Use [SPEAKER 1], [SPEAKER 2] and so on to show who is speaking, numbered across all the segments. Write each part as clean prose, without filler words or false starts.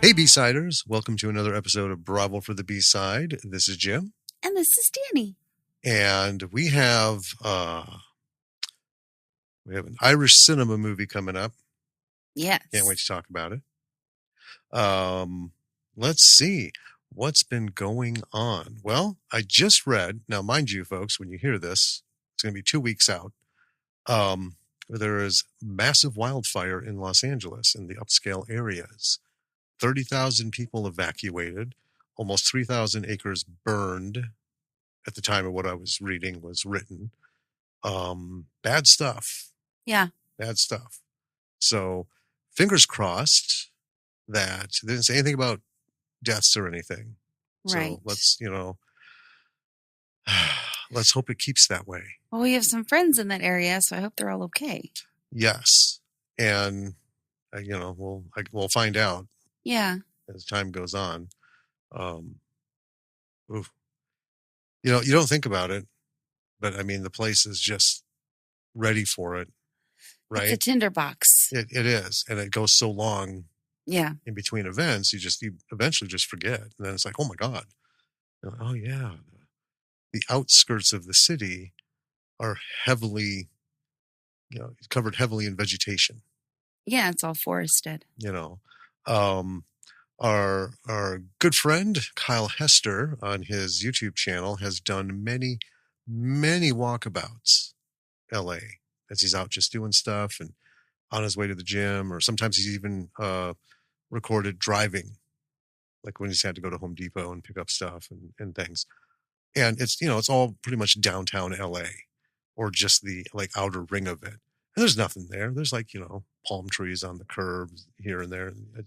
[SPEAKER 1] Hey, B-Siders. Welcome to another episode of Bravo for the B-Side. This is Jim.
[SPEAKER 2] And this is Danny.
[SPEAKER 1] And we have an Irish cinema movie coming up.
[SPEAKER 2] Yes.
[SPEAKER 1] Can't wait to talk about it. Let's see. What's been going on? Well, I just read, now mind you, folks, when you hear this, it's going to be 2 weeks out. There is massive wildfire in Los Angeles in the upscale areas. 30,000 people evacuated, almost 3,000 acres burned at the time of what I was reading was written. Bad stuff.
[SPEAKER 2] Yeah.
[SPEAKER 1] Bad stuff. So fingers crossed that they didn't say anything about deaths or anything.
[SPEAKER 2] Right.
[SPEAKER 1] So let's hope it keeps that way.
[SPEAKER 2] Well, we have some friends in that area, so I hope they're all okay.
[SPEAKER 1] Yes. And, we'll find out.
[SPEAKER 2] Yeah.
[SPEAKER 1] As time goes on. You don't think about it, but I mean, the place is just ready for it, right?
[SPEAKER 2] It's a tinderbox.
[SPEAKER 1] It is. And it goes so long
[SPEAKER 2] Yeah.
[SPEAKER 1] in between events, you eventually just forget. And then it's like, oh my God. Oh yeah. The outskirts of the city are heavily, covered heavily in vegetation.
[SPEAKER 2] Yeah, it's all forested.
[SPEAKER 1] Our good friend Kyle Hester on his YouTube channel has done many, many walkabouts LA as he's out just doing stuff and on his way to the gym, or sometimes he's even recorded driving, like when he's had to go to Home Depot and pick up stuff and things. And it's all pretty much downtown LA or just the like outer ring of it. And there's nothing there. There's like, palm trees on the curbs here and there. It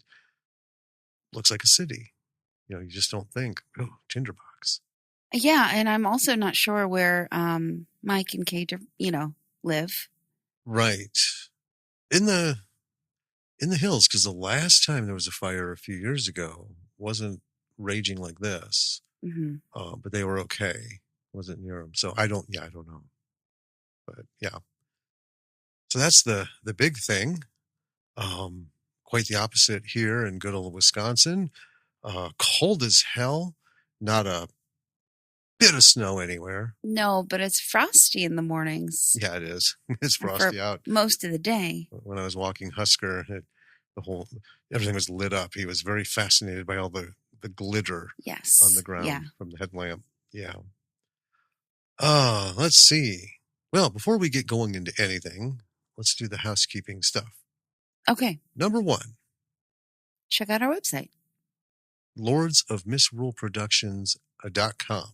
[SPEAKER 1] looks like a city. You just don't think, oh, tinderbox.
[SPEAKER 2] Yeah, and I'm also not sure where Mike and Kate, live.
[SPEAKER 1] Right. In the hills, because the last time there was a fire a few years ago wasn't raging like this.
[SPEAKER 2] Mm-hmm.
[SPEAKER 1] But they were okay. Wasn't near them. So I don't know. But yeah. So that's the big thing. Quite the opposite here in good old Wisconsin. Cold as hell. Not a bit of snow anywhere.
[SPEAKER 2] No, but it's frosty in the mornings.
[SPEAKER 1] Yeah, it is. It's frosty out
[SPEAKER 2] most of the day.
[SPEAKER 1] When I was walking Husker, everything was lit up. He was very fascinated by all the glitter on the ground from the headlamp. Yeah. Let's see. Well, before we get going into anything, let's do the housekeeping stuff.
[SPEAKER 2] Okay.
[SPEAKER 1] Number 1.
[SPEAKER 2] Check out our website.
[SPEAKER 1] lordsofmisruleproductions.com.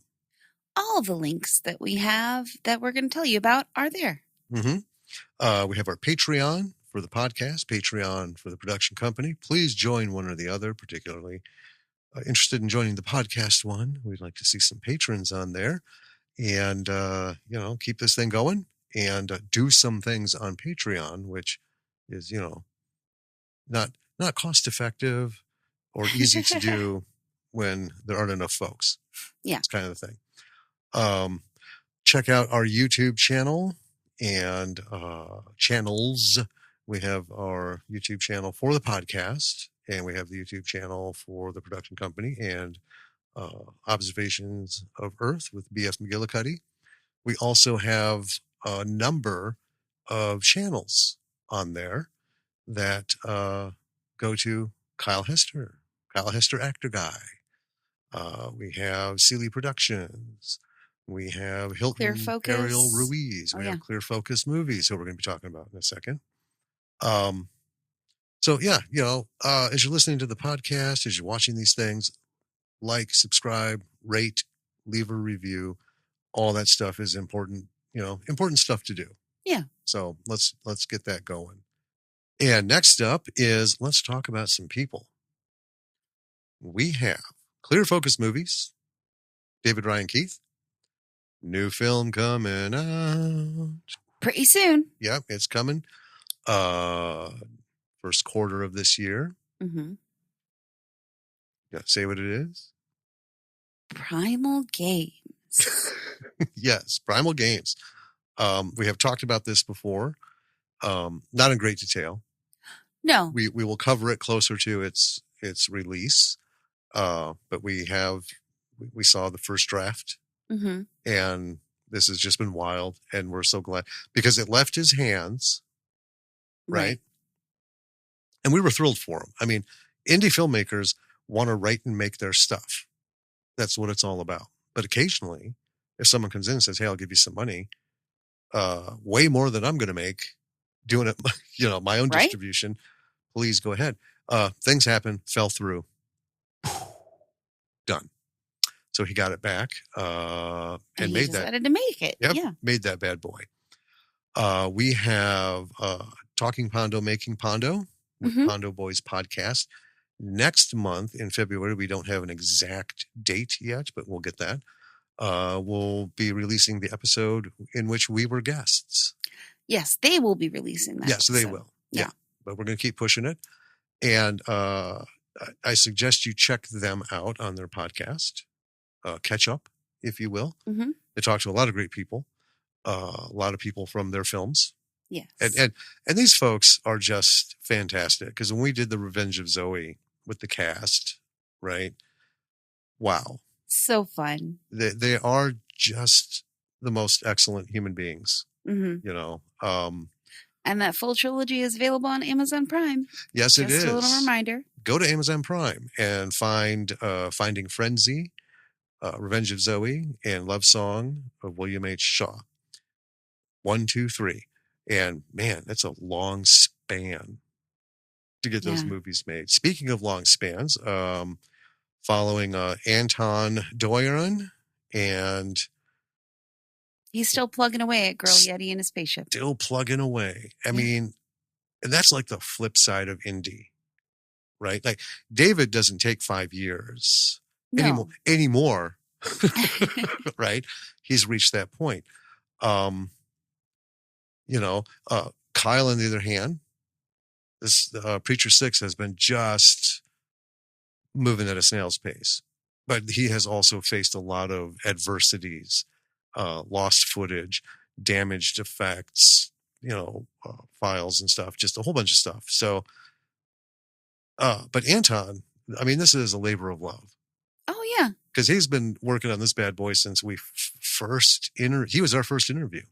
[SPEAKER 2] All the links that we have that we're going to tell you about are there.
[SPEAKER 1] Mm-hmm. We have our Patreon for the podcast, Patreon for the production company. Please join one or the other, particularly interested in joining the podcast one. We'd like to see some patrons on there and, keep this thing going and do some things on Patreon, which is, not cost effective or easy to do when there aren't enough folks.
[SPEAKER 2] Yeah.
[SPEAKER 1] It's kind of the thing. Check out our YouTube channel and channels. We have our YouTube channel for the podcast, and we have the YouTube channel for the production company and Observations of Earth with B.F. McGillicuddy. We also have a number of channels on there that go to Kyle Hester Actor Guy. We have Sealy Productions. We have Hilton Ariel Ruiz. We have Clear Focus Movies, who we're going to be talking about in a second. So yeah, as you're listening to the podcast, as you're watching these things, like, subscribe, rate, leave a review. All that stuff is important, important stuff to do.
[SPEAKER 2] Yeah.
[SPEAKER 1] So let's get that going. And next up is, let's talk about some people. We have Clear Focus Movies, David Ryan Keith. New film coming out
[SPEAKER 2] pretty soon.
[SPEAKER 1] Yep, it's coming. First quarter of this year.
[SPEAKER 2] Mm-hmm.
[SPEAKER 1] Yeah, say what it is.
[SPEAKER 2] Primal Games.
[SPEAKER 1] Yes, Primal Games. We have talked about this before. Not in great detail.
[SPEAKER 2] No.
[SPEAKER 1] We will cover it closer to its its release. But we saw the first draft,
[SPEAKER 2] Mm-hmm.
[SPEAKER 1] and this has just been wild, and we're so glad because it left his hands, right? And we were thrilled for him. I mean, indie filmmakers want to write and make their stuff. That's what it's all about. But occasionally, if someone comes in and says, "Hey, I'll give you some money," way more than I'm going to make doing it, my own distribution, please go ahead. Things happen, fell through, done. So he got it back and
[SPEAKER 2] he decided to make it.
[SPEAKER 1] Yep,
[SPEAKER 2] yeah,
[SPEAKER 1] made that bad boy. We have Talking Pondo, Making Pondo with Pondo Boys podcast. Next month in February, we don't have an exact date yet, but we'll get that. We'll be releasing the episode in which we were guests.
[SPEAKER 2] Yes, they will be releasing that.
[SPEAKER 1] Yes, they will. Yeah. But we're going to keep pushing it. And I suggest you check them out on their podcast. Catch up, if you will.
[SPEAKER 2] Mm-hmm.
[SPEAKER 1] They talk to a lot of great people, a lot of people from their films.
[SPEAKER 2] Yes.
[SPEAKER 1] And these folks are just fantastic. Because when we did the Revenge of Zoe with the cast, right? Wow.
[SPEAKER 2] So fun.
[SPEAKER 1] They are just the most excellent human beings,
[SPEAKER 2] and that full trilogy is available on Amazon Prime.
[SPEAKER 1] Yes, it is.
[SPEAKER 2] Just a little reminder.
[SPEAKER 1] Go to Amazon Prime and find Finding Frenzy, Revenge of Zoe, and Love Song of William H. Shaw. 1, 2, 3. And man, that's a long span to get those movies made. Speaking of long spans, following Anton Doiron, and
[SPEAKER 2] he's still plugging away at Girl Yeti in a spaceship.
[SPEAKER 1] Still plugging away. I mean, and that's like the flip side of indie, right? Like David doesn't take 5 years anymore. Right? He's reached that point. Kyle, on the other hand, this Preacher 6 has been just moving at a snail's pace, but he has also faced a lot of adversities, lost footage, damaged effects, files and stuff, just a whole bunch of stuff. So, but Anton, I mean, this is a labor of love.
[SPEAKER 2] Oh yeah.
[SPEAKER 1] Because he's been working on this bad boy since we he was our first interview.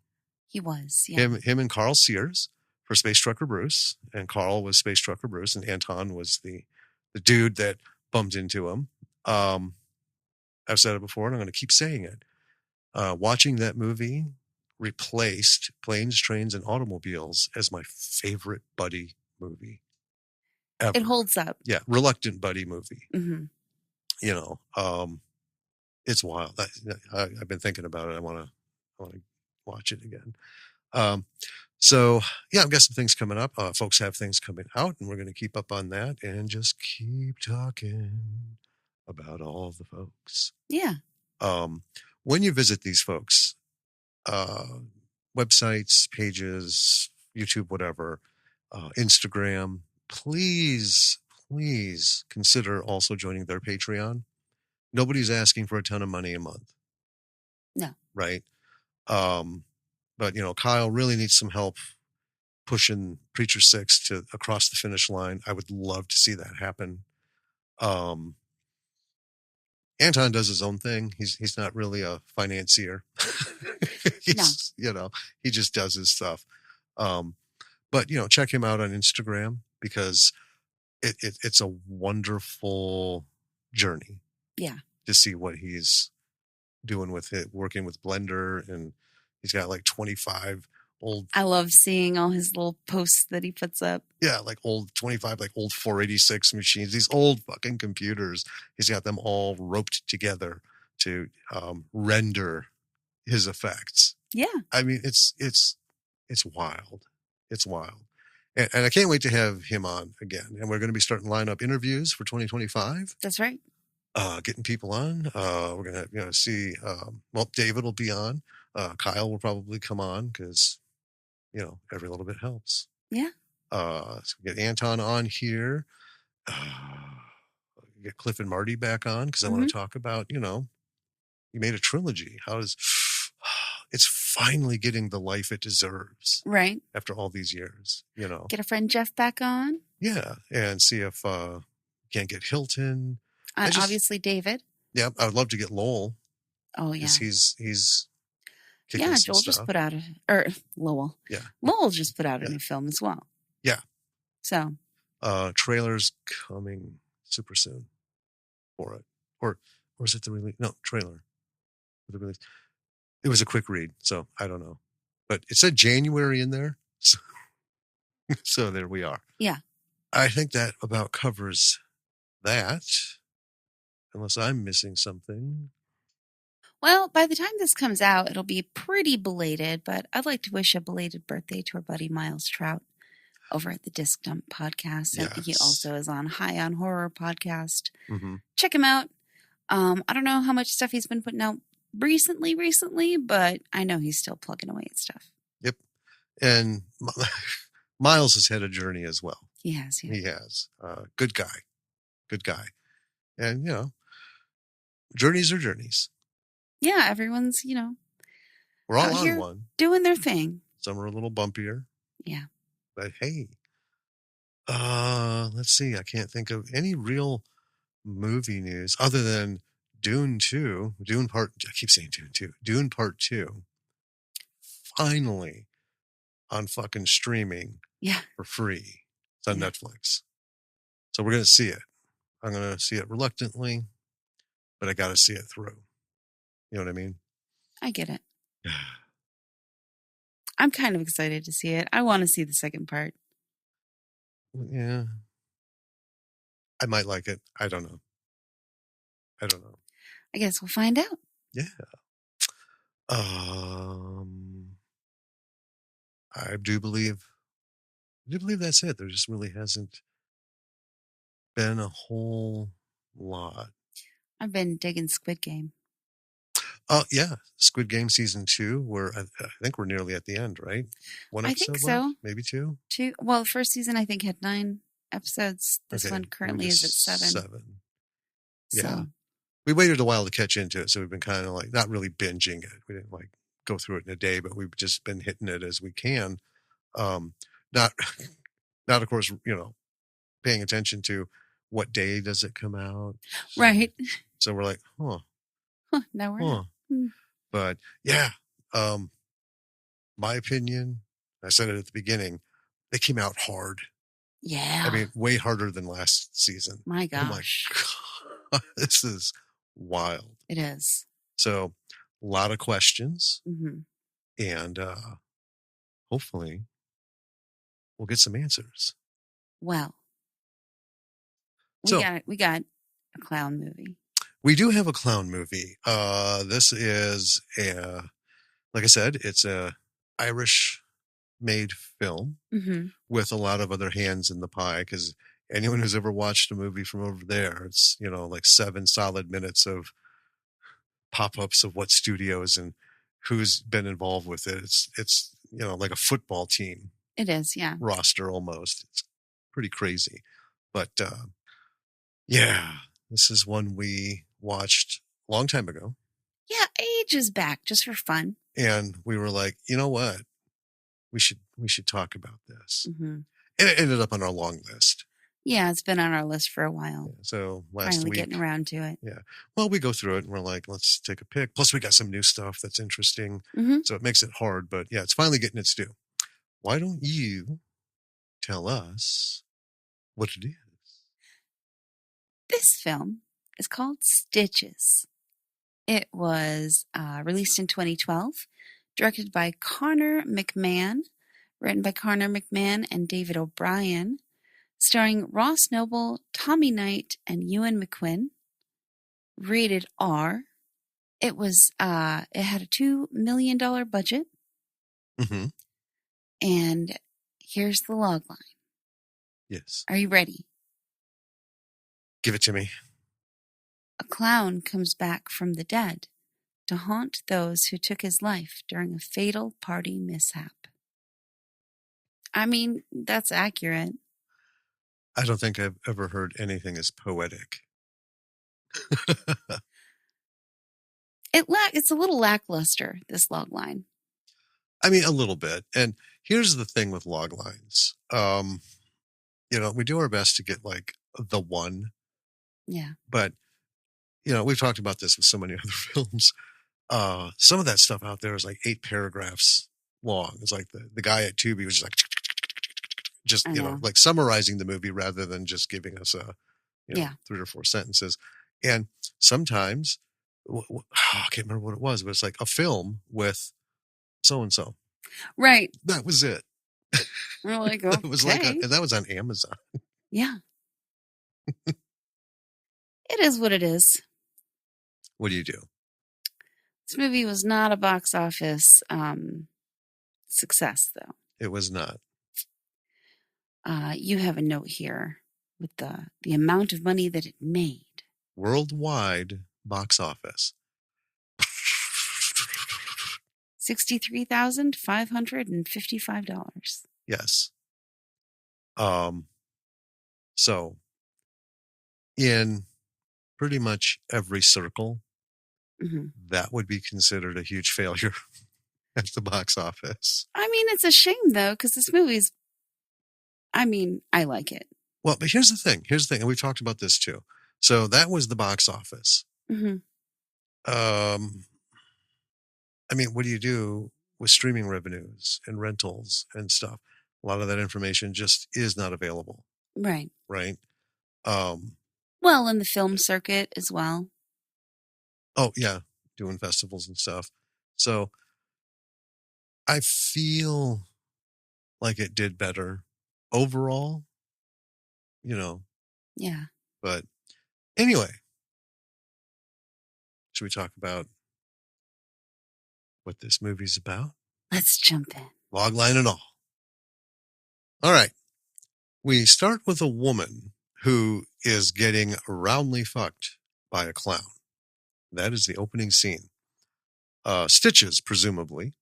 [SPEAKER 2] He was, yeah.
[SPEAKER 1] Him and Carl Sears for Space Trucker Bruce, and Carl was Space Trucker Bruce, and Anton was the dude that bumped into him. I've said it before, and I'm going to keep saying it. Watching that movie replaced Planes, Trains, and Automobiles as my favorite buddy movie ever.
[SPEAKER 2] It holds up.
[SPEAKER 1] Yeah, reluctant buddy movie.
[SPEAKER 2] Mm-hmm.
[SPEAKER 1] It's wild. I've been thinking about it. I want to watch it again. So yeah, I've got some things coming up. Folks have things coming out, and we're going to keep up on that and just keep talking about all the folks.
[SPEAKER 2] Yeah.
[SPEAKER 1] When you visit these folks, websites, pages, YouTube, whatever, Instagram, please consider also joining their Patreon. Nobody's asking for a ton of money a month.
[SPEAKER 2] No.
[SPEAKER 1] Right. But Kyle really needs some help pushing Preacher 6 to across the finish line. I would love to see that happen. Anton does his own thing. He's not really a financier.
[SPEAKER 2] No.
[SPEAKER 1] He just does his stuff. But check him out on Instagram because it's a wonderful journey.
[SPEAKER 2] Yeah.
[SPEAKER 1] To see what he's doing with it, working with Blender, and he's got like 25 old.
[SPEAKER 2] I love seeing all his little posts that he puts up.
[SPEAKER 1] Yeah, like old 25, like old 486 machines. These old fucking computers. He's got them all roped together to render his effects.
[SPEAKER 2] Yeah,
[SPEAKER 1] I mean it's wild. It's wild, and I can't wait to have him on again. And we're going to be starting line up interviews for 2025.
[SPEAKER 2] That's right.
[SPEAKER 1] Getting people on. We're going to see, David will be on. Kyle will probably come on because, every little bit helps.
[SPEAKER 2] Yeah.
[SPEAKER 1] So get Anton on here. Get Cliff and Marty back on because I want to talk about, you made a trilogy. It's finally getting the life it deserves.
[SPEAKER 2] Right.
[SPEAKER 1] After all these years,
[SPEAKER 2] Get a friend Jeff back on.
[SPEAKER 1] Yeah. And see if Can't get Hilton. I just,
[SPEAKER 2] Obviously, David.
[SPEAKER 1] yeah, I would love to get Lowell
[SPEAKER 2] Oh yeah,
[SPEAKER 1] because he's kicking
[SPEAKER 2] yeah.
[SPEAKER 1] some
[SPEAKER 2] Joel just
[SPEAKER 1] stuff.
[SPEAKER 2] put out Lowell.
[SPEAKER 1] Yeah,
[SPEAKER 2] Lowell just put out a
[SPEAKER 1] Yeah.
[SPEAKER 2] new film as well.
[SPEAKER 1] yeah.
[SPEAKER 2] So
[SPEAKER 1] Trailers coming super soon for it, or is it the release? No, trailer. The release. It was a quick read, so I don't know, but it said January in there, so there we are.
[SPEAKER 2] yeah.
[SPEAKER 1] I think that about covers that, unless I'm missing something.
[SPEAKER 2] Well, by the time this comes out, it'll be pretty belated, but I'd like to wish a belated birthday to our buddy Miles Trout over at the Disc Dump podcast. And he
[SPEAKER 1] Yes.
[SPEAKER 2] also is on High on Horror podcast.
[SPEAKER 1] Mm-hmm.
[SPEAKER 2] Check him out. I don't know how much stuff he's been putting out recently, but I know he's still plugging away at stuff.
[SPEAKER 1] Yep. And Miles has had a journey as well.
[SPEAKER 2] He has, yeah.
[SPEAKER 1] He has. Good guy. And, journeys are journeys.
[SPEAKER 2] Yeah, everyone's,
[SPEAKER 1] We're all
[SPEAKER 2] out
[SPEAKER 1] on
[SPEAKER 2] here
[SPEAKER 1] one.
[SPEAKER 2] doing their thing.
[SPEAKER 1] Some are a little bumpier.
[SPEAKER 2] Yeah.
[SPEAKER 1] But hey, let's see. I can't think of any real movie news other than Dune 2. I keep saying Dune 2. Dune Part 2. Finally on fucking streaming.
[SPEAKER 2] Yeah.
[SPEAKER 1] For free. It's on Netflix. So we're going to see it. I'm going to see it reluctantly, but I got to see it through. You know what I mean?
[SPEAKER 2] I get it. I'm kind of excited to see it. I want to see the second part.
[SPEAKER 1] Yeah. I might like it. I don't know.
[SPEAKER 2] I guess we'll find out.
[SPEAKER 1] Yeah. I do believe that's it. There just really hasn't been a whole lot.
[SPEAKER 2] I've been digging Squid Game.
[SPEAKER 1] Yeah. Squid Game season 2, where I think we're nearly at the end, right? One episode
[SPEAKER 2] I think so.
[SPEAKER 1] left? Maybe 2?
[SPEAKER 2] Well, the first season I think had 9 episodes. This one currently is at 7.
[SPEAKER 1] 7. Yeah.
[SPEAKER 2] So.
[SPEAKER 1] We waited a while to catch into it, so we've been kind of like not really binging it. We didn't like go through it in a day, but we've just been hitting it as we can. Not of course, paying attention to what day does it come out.
[SPEAKER 2] Right.
[SPEAKER 1] So we're like,
[SPEAKER 2] now we're
[SPEAKER 1] But yeah, my opinion, I said it at the beginning, they came out hard.
[SPEAKER 2] Yeah.
[SPEAKER 1] I mean, way harder than last season.
[SPEAKER 2] My gosh.
[SPEAKER 1] Oh my God, this is wild.
[SPEAKER 2] It is.
[SPEAKER 1] So a lot of questions,
[SPEAKER 2] mm-hmm.
[SPEAKER 1] and hopefully we'll get some answers.
[SPEAKER 2] Well, we got a clown movie.
[SPEAKER 1] We do have a clown movie. This is like I said, it's a Irish-made film with a lot of other hands in the pie. Because anyone who's ever watched a movie from over there, it's like 7 solid minutes of pop-ups of what studios and who's been involved with it. It's like a football team.
[SPEAKER 2] It is, yeah.
[SPEAKER 1] Roster almost. It's pretty crazy, but yeah, this is one we watched a long time ago.
[SPEAKER 2] Yeah, ages back, just for fun.
[SPEAKER 1] And we were like, you know what? We should talk about this.
[SPEAKER 2] Mm-hmm.
[SPEAKER 1] And it ended up on our long list.
[SPEAKER 2] Yeah, it's been on our list for a while.
[SPEAKER 1] Yeah, so last
[SPEAKER 2] finally
[SPEAKER 1] week,
[SPEAKER 2] getting around to it.
[SPEAKER 1] Yeah. Well, we go through it and we're like, let's take a pick. Plus, we got some new stuff that's interesting.
[SPEAKER 2] Mm-hmm.
[SPEAKER 1] So it makes it hard. But yeah, it's finally getting its due. Why don't you tell us what it is?
[SPEAKER 2] This film is called Stitches. It was released in 2012, directed by Connor McMahon, written by Connor McMahon and David O'Brien, starring Ross Noble, Tommy Knight, and Ewan McQuinn. Rated R. It had a $2 million budget.
[SPEAKER 1] Mm-hmm.
[SPEAKER 2] And here's the logline.
[SPEAKER 1] Yes.
[SPEAKER 2] Are you ready?
[SPEAKER 1] Give it to me.
[SPEAKER 2] A clown comes back from the dead to haunt those who took his life during a fatal party mishap. I mean, that's accurate.
[SPEAKER 1] I don't think I've ever heard anything as poetic.
[SPEAKER 2] It's a little lackluster, this logline.
[SPEAKER 1] I mean, a little bit. And here's the thing with log lines. We do our best to get like the one
[SPEAKER 2] Yeah.
[SPEAKER 1] But, we've talked about this with so many other films. Some of that stuff out there is like 8 paragraphs long. It's like the guy at Tubi was just like, just,
[SPEAKER 2] I know.
[SPEAKER 1] like summarizing the movie rather than just giving us 3 or 4 sentences. And sometimes, I can't remember what it was, but it's like a film with so-and-so.
[SPEAKER 2] Right.
[SPEAKER 1] That was it.
[SPEAKER 2] We're like, okay.
[SPEAKER 1] It was like, and that was on Amazon.
[SPEAKER 2] Yeah. It is what it is.
[SPEAKER 1] What do you do?
[SPEAKER 2] This movie was not a box office success, though.
[SPEAKER 1] It was not.
[SPEAKER 2] You have a note here with the amount of money that it made.
[SPEAKER 1] Worldwide box office.
[SPEAKER 2] $63,555.
[SPEAKER 1] Yes. So in pretty much every circle, that would be considered a huge failure at the box office.
[SPEAKER 2] I mean, it's a shame, though, because this movie's, I like it.
[SPEAKER 1] Well, but here's the thing. And we've talked about this too. So that was the box office. What do you do with streaming revenues and rentals and stuff? A lot of that information just is not available.
[SPEAKER 2] Right.
[SPEAKER 1] Right.
[SPEAKER 2] Well, in the film circuit as well.
[SPEAKER 1] Oh, yeah. Doing festivals and stuff. So I feel like it did better overall,
[SPEAKER 2] Yeah.
[SPEAKER 1] But anyway, should we talk about what this movie's about?
[SPEAKER 2] Let's jump in.
[SPEAKER 1] Logline and all. All right. We start with a woman who is getting roundly fucked by a clown. That is the opening scene. Stitches, presumably.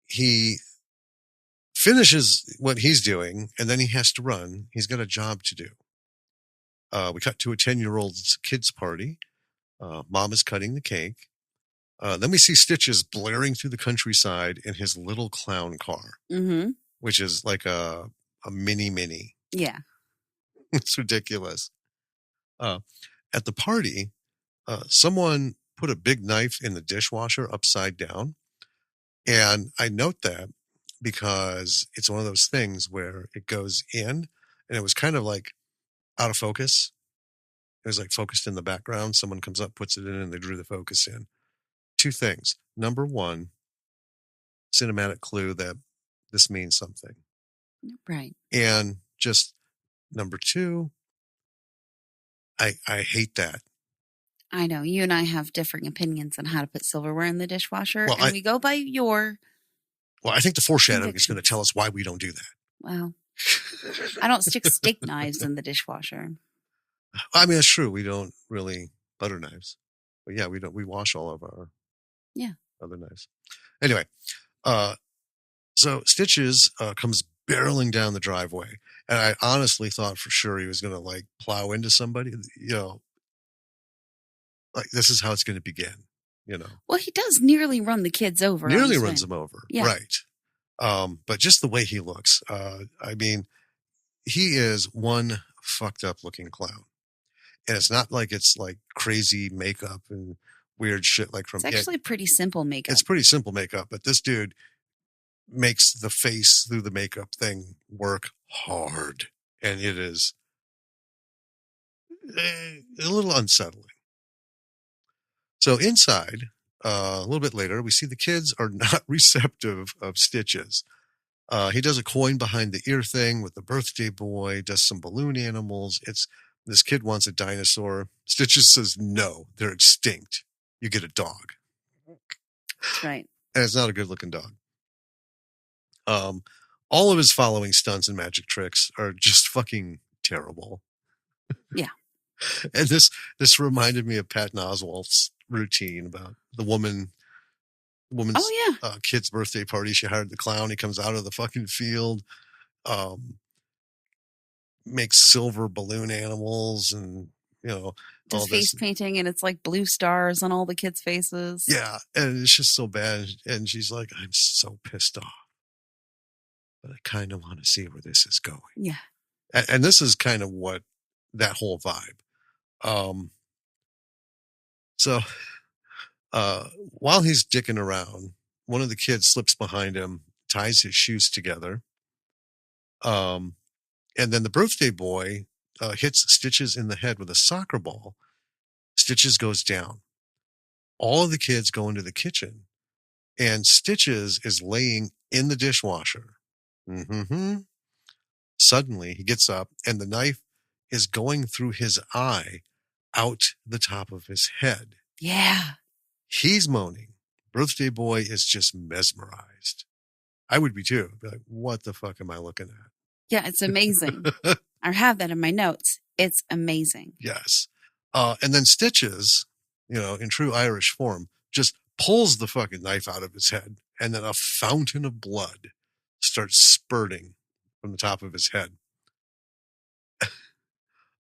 [SPEAKER 1] He finishes what he's doing, and then he has to run. He's got a job to do. We cut to a 10-year-old's kid's party. Mom is cutting the cake. Then we see Stitches blaring through the countryside in his little clown car, which is like a mini.
[SPEAKER 2] Yeah.
[SPEAKER 1] It's ridiculous. At the party, someone put a big knife in the dishwasher upside down. And I note that because it's one of those things where it goes in and it was kind of like out of focus. It was like focused in the background. Someone comes up, puts it in, and they drew the focus in. 2 things. Number 1, cinematic clue that this means something.
[SPEAKER 2] Right.
[SPEAKER 1] And just number 2, I hate that.
[SPEAKER 2] I know. You and I have differing opinions on how to put silverware in the dishwasher, and we go by your...
[SPEAKER 1] Well, I think the foreshadowing is going to tell us why we don't do that.
[SPEAKER 2] Well, I don't stick steak knives in the dishwasher.
[SPEAKER 1] I mean, that's true. We don't really butter knives. But yeah, we wash all of our other knives. Anyway, so Stitches comes barreling down the driveway. And I honestly thought for sure he was going to like plow into somebody, like this is how it's going to begin,
[SPEAKER 2] Well, he does nearly run the kids over.
[SPEAKER 1] Nearly runs them over.
[SPEAKER 2] Yeah.
[SPEAKER 1] Right. But just the way he looks, he is one fucked up looking clown. And it's not like it's like crazy makeup and weird shit like from...
[SPEAKER 2] It's actually pretty simple makeup.
[SPEAKER 1] It's pretty simple makeup, but this dude makes the face through the makeup thing work hard. And it is a little unsettling. So inside, a little bit later, we see the kids are not receptive of Stitches. He does a coin behind the ear thing with the birthday boy, does some balloon animals. This kid wants a dinosaur. Stitches says, no, they're extinct. You get a dog.
[SPEAKER 2] That's right.
[SPEAKER 1] And it's not a good looking dog. All of his following stunts and magic tricks are just fucking terrible.
[SPEAKER 2] Yeah.
[SPEAKER 1] And this reminded me of Patton Oswalt's routine about the woman's kid's birthday party. She hired the clown. He comes out of the fucking field, makes silver balloon animals and,
[SPEAKER 2] does face painting, and it's like blue stars on all the kids' faces.
[SPEAKER 1] Yeah. And it's just so bad. And she's like, I'm so pissed off, but I kind of want to see where this is going.
[SPEAKER 2] Yeah.
[SPEAKER 1] And this is kind of what that whole vibe. So while he's dicking around, one of the kids slips behind him, ties his shoes together. And then the birthday boy hits Stitches in the head with a soccer ball. Stitches goes down. All of the kids go into the kitchen, and Stitches is laying in the dishwasher. Mm-hmm. Suddenly, he gets up, and the knife is going through his eye out the top of his head.
[SPEAKER 2] Yeah.
[SPEAKER 1] He's moaning. Birthday boy is just mesmerized. I would be too. Be like, what the fuck am I looking at?
[SPEAKER 2] Yeah, it's amazing. I have that in my notes. It's amazing.
[SPEAKER 1] Yes. And then Stitches, in true Irish form, just pulls the fucking knife out of his head, and then a fountain of blood starts spurting from the top of his head.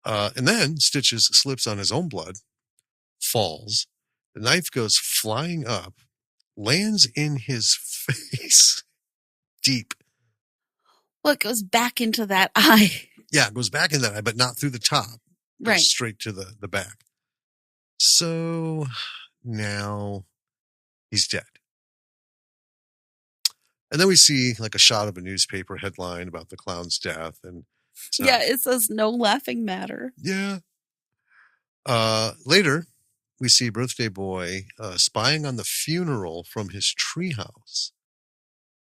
[SPEAKER 1] And then Stitches slips on his own blood, falls. The knife goes flying up, lands in his face deep.
[SPEAKER 2] Well, it goes back into that eye.
[SPEAKER 1] Yeah, it goes back in that eye, but not through the top.
[SPEAKER 2] Right.
[SPEAKER 1] Straight to the back. So now he's dead. And then we see like a shot of a newspaper headline about the clown's death. And
[SPEAKER 2] yeah, it says no laughing matter.
[SPEAKER 1] Yeah. Later, we see birthday boy spying on the funeral from his treehouse.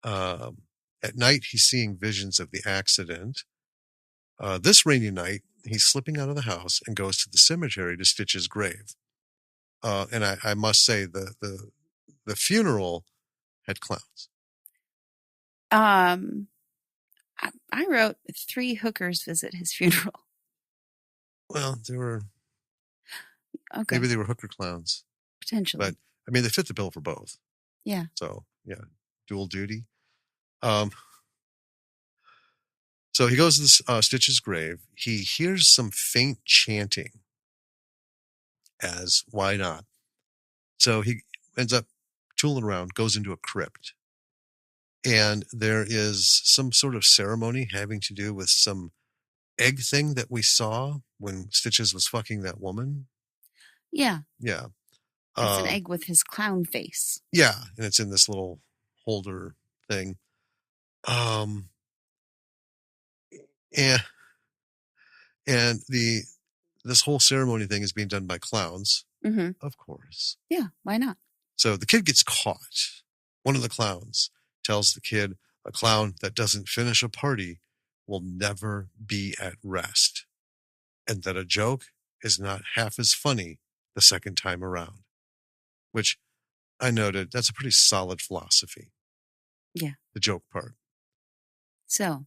[SPEAKER 1] At night, he's seeing visions of the accident. This rainy night, he's slipping out of the house and goes to the cemetery to Stitch's grave. And I must say the funeral had clowns.
[SPEAKER 2] I wrote 3 hookers visit his funeral.
[SPEAKER 1] Well, they were
[SPEAKER 2] okay.
[SPEAKER 1] Maybe they were hooker clowns.
[SPEAKER 2] Potentially.
[SPEAKER 1] But I mean, they fit the bill for both.
[SPEAKER 2] Yeah.
[SPEAKER 1] So yeah, dual duty. So he goes to Stitch's grave. He hears some faint chanting. As why not? So he ends up tooling around, goes into a crypt. And there is some sort of ceremony having to do with some egg thing that we saw when Stitches was fucking that woman.
[SPEAKER 2] Yeah.
[SPEAKER 1] Yeah.
[SPEAKER 2] It's an egg with his clown face.
[SPEAKER 1] Yeah. And it's in this little holder thing. And this whole ceremony thing is being done by clowns.
[SPEAKER 2] Mm-hmm.
[SPEAKER 1] Of course.
[SPEAKER 2] Yeah. Why not?
[SPEAKER 1] So the kid gets caught. One of the clowns tells the kid, a clown that doesn't finish a party will never be at rest. And that a joke is not half as funny the second time around. Which I noted, that's a pretty solid philosophy.
[SPEAKER 2] Yeah.
[SPEAKER 1] The joke part.
[SPEAKER 2] So,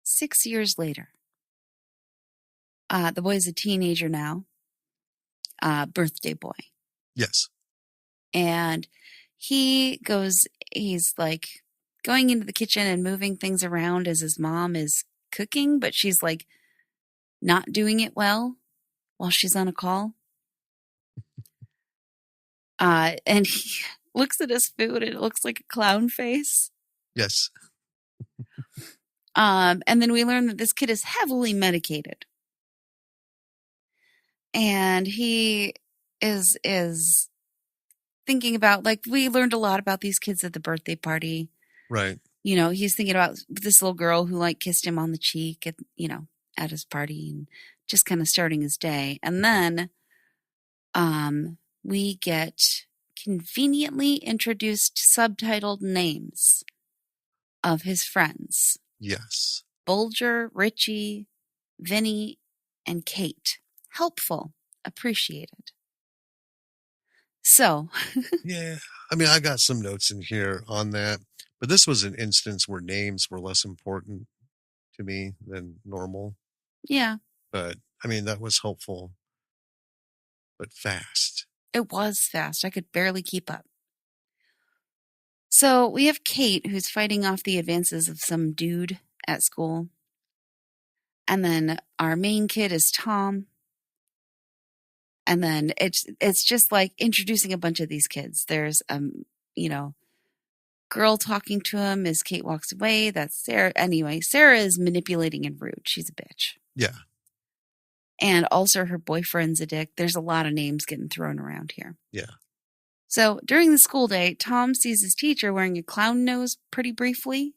[SPEAKER 2] 6 years later, the boy's a teenager now. Birthday boy.
[SPEAKER 1] Yes.
[SPEAKER 2] And he's like going into the kitchen and moving things around as his mom is cooking, but she's like not doing it well while she's on a call. And he looks at his food and it looks like a clown face.
[SPEAKER 1] Yes.
[SPEAKER 2] And then we learn that this kid is heavily medicated. And he is thinking about, like, we learned a lot about these kids at the birthday party.
[SPEAKER 1] Right.
[SPEAKER 2] He's thinking about this little girl who like kissed him on the cheek at his party and just kind of starting his day. And then we get conveniently introduced subtitled names of his friends.
[SPEAKER 1] Yes.
[SPEAKER 2] Bulger, Richie, Vinny, and Kate. Helpful. Appreciated. So.
[SPEAKER 1] Yeah. I mean, I got some notes in here on that, but this was an instance where names were less important to me than normal.
[SPEAKER 2] Yeah.
[SPEAKER 1] But, I mean, that was helpful, but fast.
[SPEAKER 2] It was fast. I could barely keep up. So we have Kate, who's fighting off the advances of some dude at school. And then our main kid is Tom. And then it's just like introducing a bunch of these kids. There's girl talking to him as Kate walks away. That's Sarah. Anyway, Sarah is manipulating and rude. She's a bitch.
[SPEAKER 1] Yeah.
[SPEAKER 2] And also her boyfriend's a dick. There's a lot of names getting thrown around here.
[SPEAKER 1] Yeah.
[SPEAKER 2] So during the school day, Tom sees his teacher wearing a clown nose pretty briefly.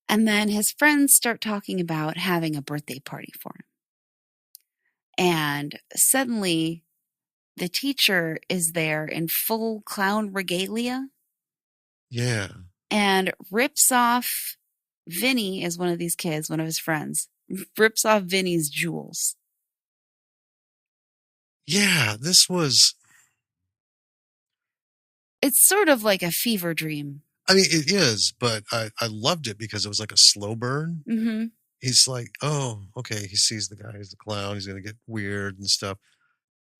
[SPEAKER 2] And then his friends start talking about having a birthday party for him. And suddenly, the teacher is there in full clown regalia.
[SPEAKER 1] Yeah.
[SPEAKER 2] And rips off Vinny, is one of these kids, one of his friends, rips off Vinny's jewels.
[SPEAKER 1] Yeah, this was...
[SPEAKER 2] It's sort of like a fever dream.
[SPEAKER 1] I mean, it is, but I loved it because it was like a slow burn.
[SPEAKER 2] Mm-hmm.
[SPEAKER 1] He's like, oh, okay, he sees the guy, he's the clown, he's going to get weird and stuff.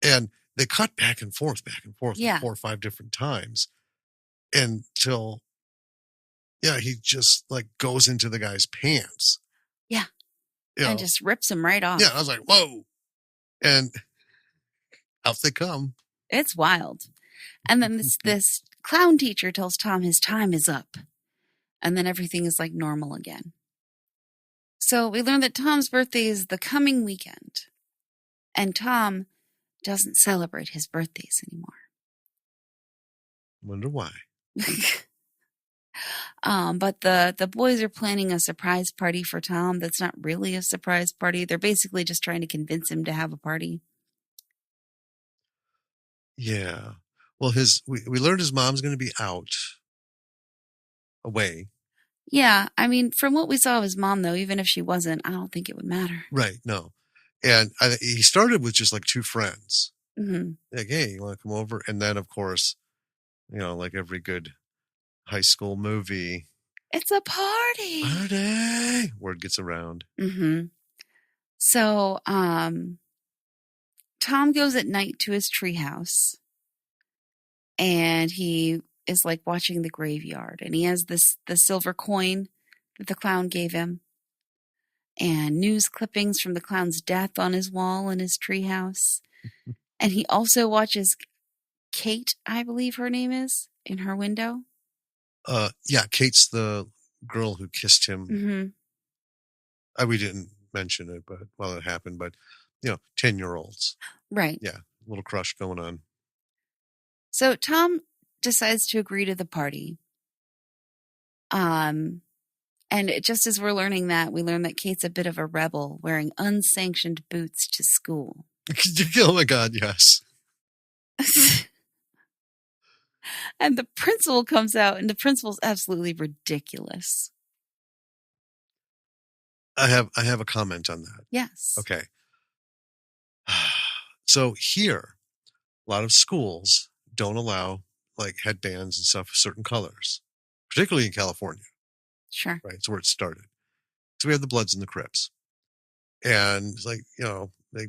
[SPEAKER 1] And they cut back and forth
[SPEAKER 2] Yeah.
[SPEAKER 1] like 4 or 5 different times until, yeah, he just like goes into the guy's pants.
[SPEAKER 2] Yeah.
[SPEAKER 1] You
[SPEAKER 2] And
[SPEAKER 1] know?
[SPEAKER 2] just rips him right off.
[SPEAKER 1] Yeah, I was like, whoa. And out they come.
[SPEAKER 2] It's wild. And then this clown teacher tells Tom his time is up. And then everything is like normal again. So we learn that Tom's birthday is the coming weekend. And Tom doesn't celebrate his birthdays anymore.
[SPEAKER 1] Wonder why.
[SPEAKER 2] But the boys are planning a surprise party for Tom that's not really a surprise party. They're basically just trying to convince him to have a party.
[SPEAKER 1] Yeah. Well, we learned his mom's going to be out, away.
[SPEAKER 2] Yeah, I mean, from what we saw of his mom, though, even if she wasn't, I don't think it would matter.
[SPEAKER 1] Right. No. And he started with just like 2 friends.
[SPEAKER 2] Mm-hmm.
[SPEAKER 1] Like, hey, you want to come over? And then, of course, you know, like every good high school movie,
[SPEAKER 2] It's a party.
[SPEAKER 1] Party! Word gets around.
[SPEAKER 2] Mm-hmm. So, Tom goes at night to his treehouse, and he is like watching the graveyard, and he has the silver coin that the clown gave him, and news clippings from the clown's death on his wall in his treehouse, and he also watches Kate, I believe her name is, in her window.
[SPEAKER 1] Yeah, Kate's the girl who kissed him.
[SPEAKER 2] Mm-hmm.
[SPEAKER 1] We didn't mention it, but while it happened, but 10-year-olds.
[SPEAKER 2] Right.
[SPEAKER 1] Yeah, little crush going on.
[SPEAKER 2] So Tom decides to agree to the party. And just as we're learning that, we learn that Kate's a bit of a rebel, wearing unsanctioned boots to school.
[SPEAKER 1] Oh my God, yes.
[SPEAKER 2] And the principal comes out, and the principal's absolutely ridiculous.
[SPEAKER 1] I have a comment on that.
[SPEAKER 2] Yes.
[SPEAKER 1] Okay. So here, a lot of schools don't allow like headbands and stuff of certain colors, particularly in California.
[SPEAKER 2] Sure.
[SPEAKER 1] Right. It's where it started. So we have the Bloods and the Crips. And it's like, they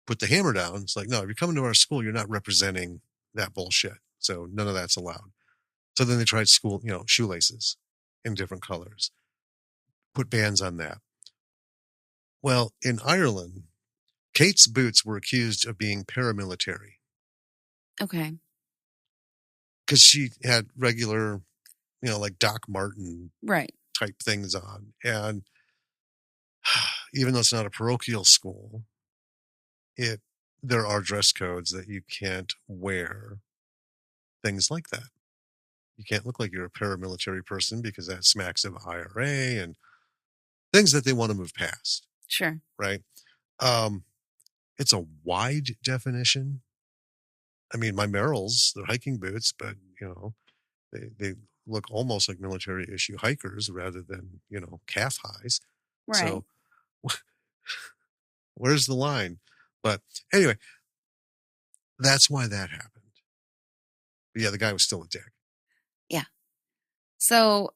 [SPEAKER 1] put the hammer down. It's like, no, if you're coming to our school, you're not representing that bullshit. So none of that's allowed. So then they tried school, shoelaces in different colors, put bans on that. Well, in Ireland, Kate's boots were accused of being paramilitary.
[SPEAKER 2] Okay.
[SPEAKER 1] Because she had regular, like Doc Martin
[SPEAKER 2] right
[SPEAKER 1] type things on. And even though it's not a parochial school, there are dress codes that you can't wear things like that. You can't look like you're a paramilitary person because that smacks of IRA and things that they want to move past.
[SPEAKER 2] Sure.
[SPEAKER 1] Right. It's a wide definition. I mean, my Merrells, they're hiking boots, but they look almost like military issue hikers rather than, calf highs.
[SPEAKER 2] Right.
[SPEAKER 1] So where's the line? But anyway, that's why that happened. But yeah, the guy was still a dick.
[SPEAKER 2] Yeah. So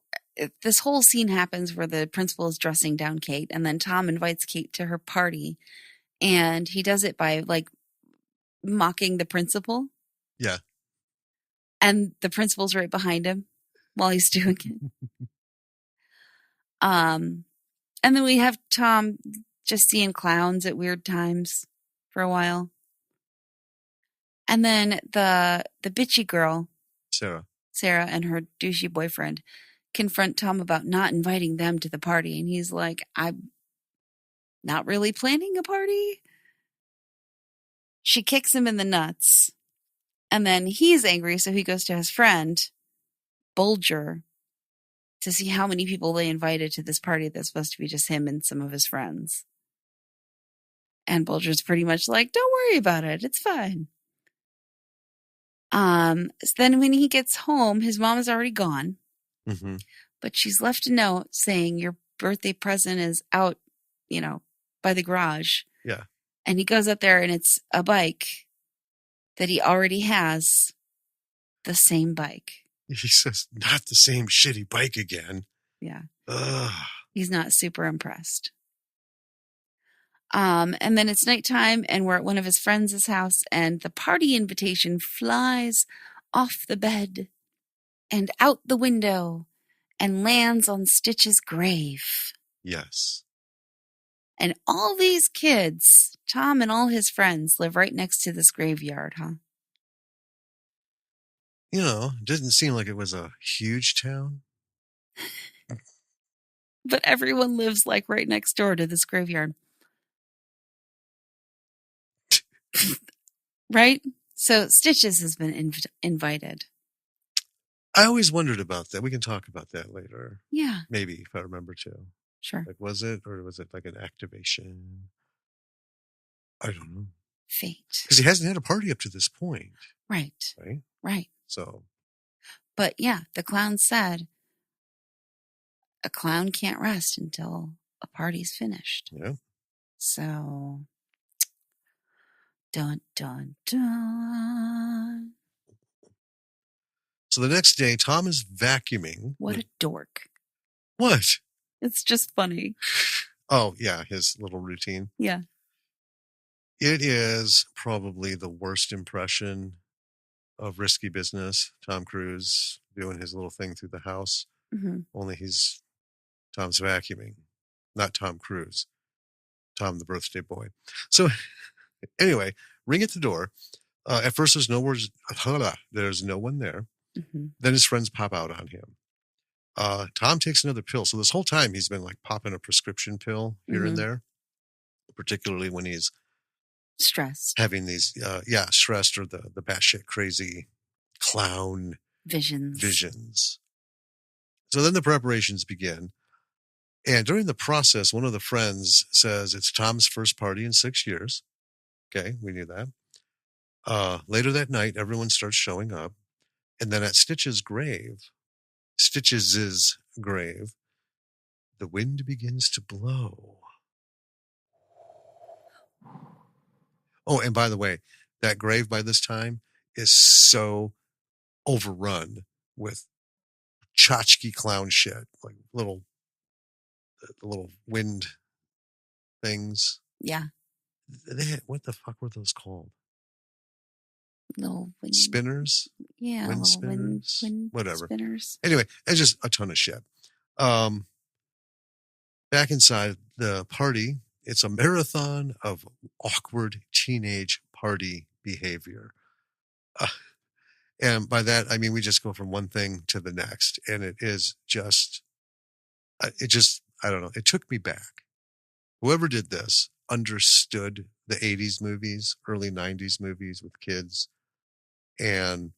[SPEAKER 2] this whole scene happens where the principal is dressing down Kate, and then Tom invites Kate to her party, and he does it by like mocking the principal.
[SPEAKER 1] Yeah.
[SPEAKER 2] And the principal's right behind him while he's doing it. And then we have Tom just seeing clowns at weird times for a while. And then the bitchy girl, Sarah, and her douchey boyfriend confront Tom about not inviting them to the party. And he's like, not really planning a party. She kicks him in the nuts. And then he's angry, so he goes to his friend, Bulger, to see how many people they invited to this party that's supposed to be just him and some of his friends. And Bulger's pretty much like, don't worry about it. It's fine. So then when he gets home, his mom is already gone.
[SPEAKER 1] Mm-hmm.
[SPEAKER 2] But she's left a note saying your birthday present is out, by the garage.
[SPEAKER 1] Yeah.
[SPEAKER 2] And he goes up there and it's a bike that he already has, the same bike.
[SPEAKER 1] He says, not the same shitty bike again.
[SPEAKER 2] Yeah.
[SPEAKER 1] Ugh.
[SPEAKER 2] He's not super impressed. And then it's nighttime and we're at one of his friends' house and the party invitation flies off the bed and out the window and lands on Stitch's grave.
[SPEAKER 1] Yes.
[SPEAKER 2] And all these kids, Tom and all his friends, live right next to this graveyard, huh?
[SPEAKER 1] It didn't seem like it was a huge town.
[SPEAKER 2] But everyone lives like right next door to this graveyard. Right? So Stitches has been invited.
[SPEAKER 1] I always wondered about that. We can talk about that later.
[SPEAKER 2] Yeah.
[SPEAKER 1] Maybe, if I remember to.
[SPEAKER 2] Sure.
[SPEAKER 1] Like, was it like an activation? I don't know.
[SPEAKER 2] Fate.
[SPEAKER 1] Because he hasn't had a party up to this point.
[SPEAKER 2] Right. Right.
[SPEAKER 1] So.
[SPEAKER 2] But yeah, the clown said a clown can't rest until a party's finished.
[SPEAKER 1] Yeah.
[SPEAKER 2] So, dun, dun, dun.
[SPEAKER 1] So the next day, Tom is vacuuming.
[SPEAKER 2] What a dork.
[SPEAKER 1] What?
[SPEAKER 2] It's just funny.
[SPEAKER 1] Oh, yeah, his little routine.
[SPEAKER 2] Yeah.
[SPEAKER 1] It is probably the worst impression of Risky Business. Tom Cruise doing his little thing through the house.
[SPEAKER 2] Mm-hmm.
[SPEAKER 1] Only Tom's vacuuming, not Tom Cruise. Tom, the birthday boy. So anyway, ring at the door. At first, there's no one there.
[SPEAKER 2] Mm-hmm.
[SPEAKER 1] Then his friends pop out on him. Tom takes another pill. So this whole time he's been like popping a prescription pill here and there, particularly when he's
[SPEAKER 2] stressed,
[SPEAKER 1] having these, stressed or the batshit crazy clown visions. So then the preparations begin. And during the process, one of the friends says it's Tom's first party in 6 years. Okay, we knew that. Later that night, everyone starts showing up. And then at Stitch's grave, the wind begins to blow. Oh, and by the way, that grave by this time is so overrun with tchotchke clown shit, like the little wind things.
[SPEAKER 2] Yeah.
[SPEAKER 1] What the fuck were those called?
[SPEAKER 2] Little wind
[SPEAKER 1] spinners.
[SPEAKER 2] Yeah,
[SPEAKER 1] wind spinners.
[SPEAKER 2] Wind
[SPEAKER 1] whatever.
[SPEAKER 2] Spinners.
[SPEAKER 1] Anyway, it's just a ton of shit. Back inside the party, it's a marathon of awkward teenage party behavior. And by that, I mean, we just go from one thing to the next. And it is just, I don't know. It took me back. Whoever did this understood the 80s movies, early 90s movies with kids. And,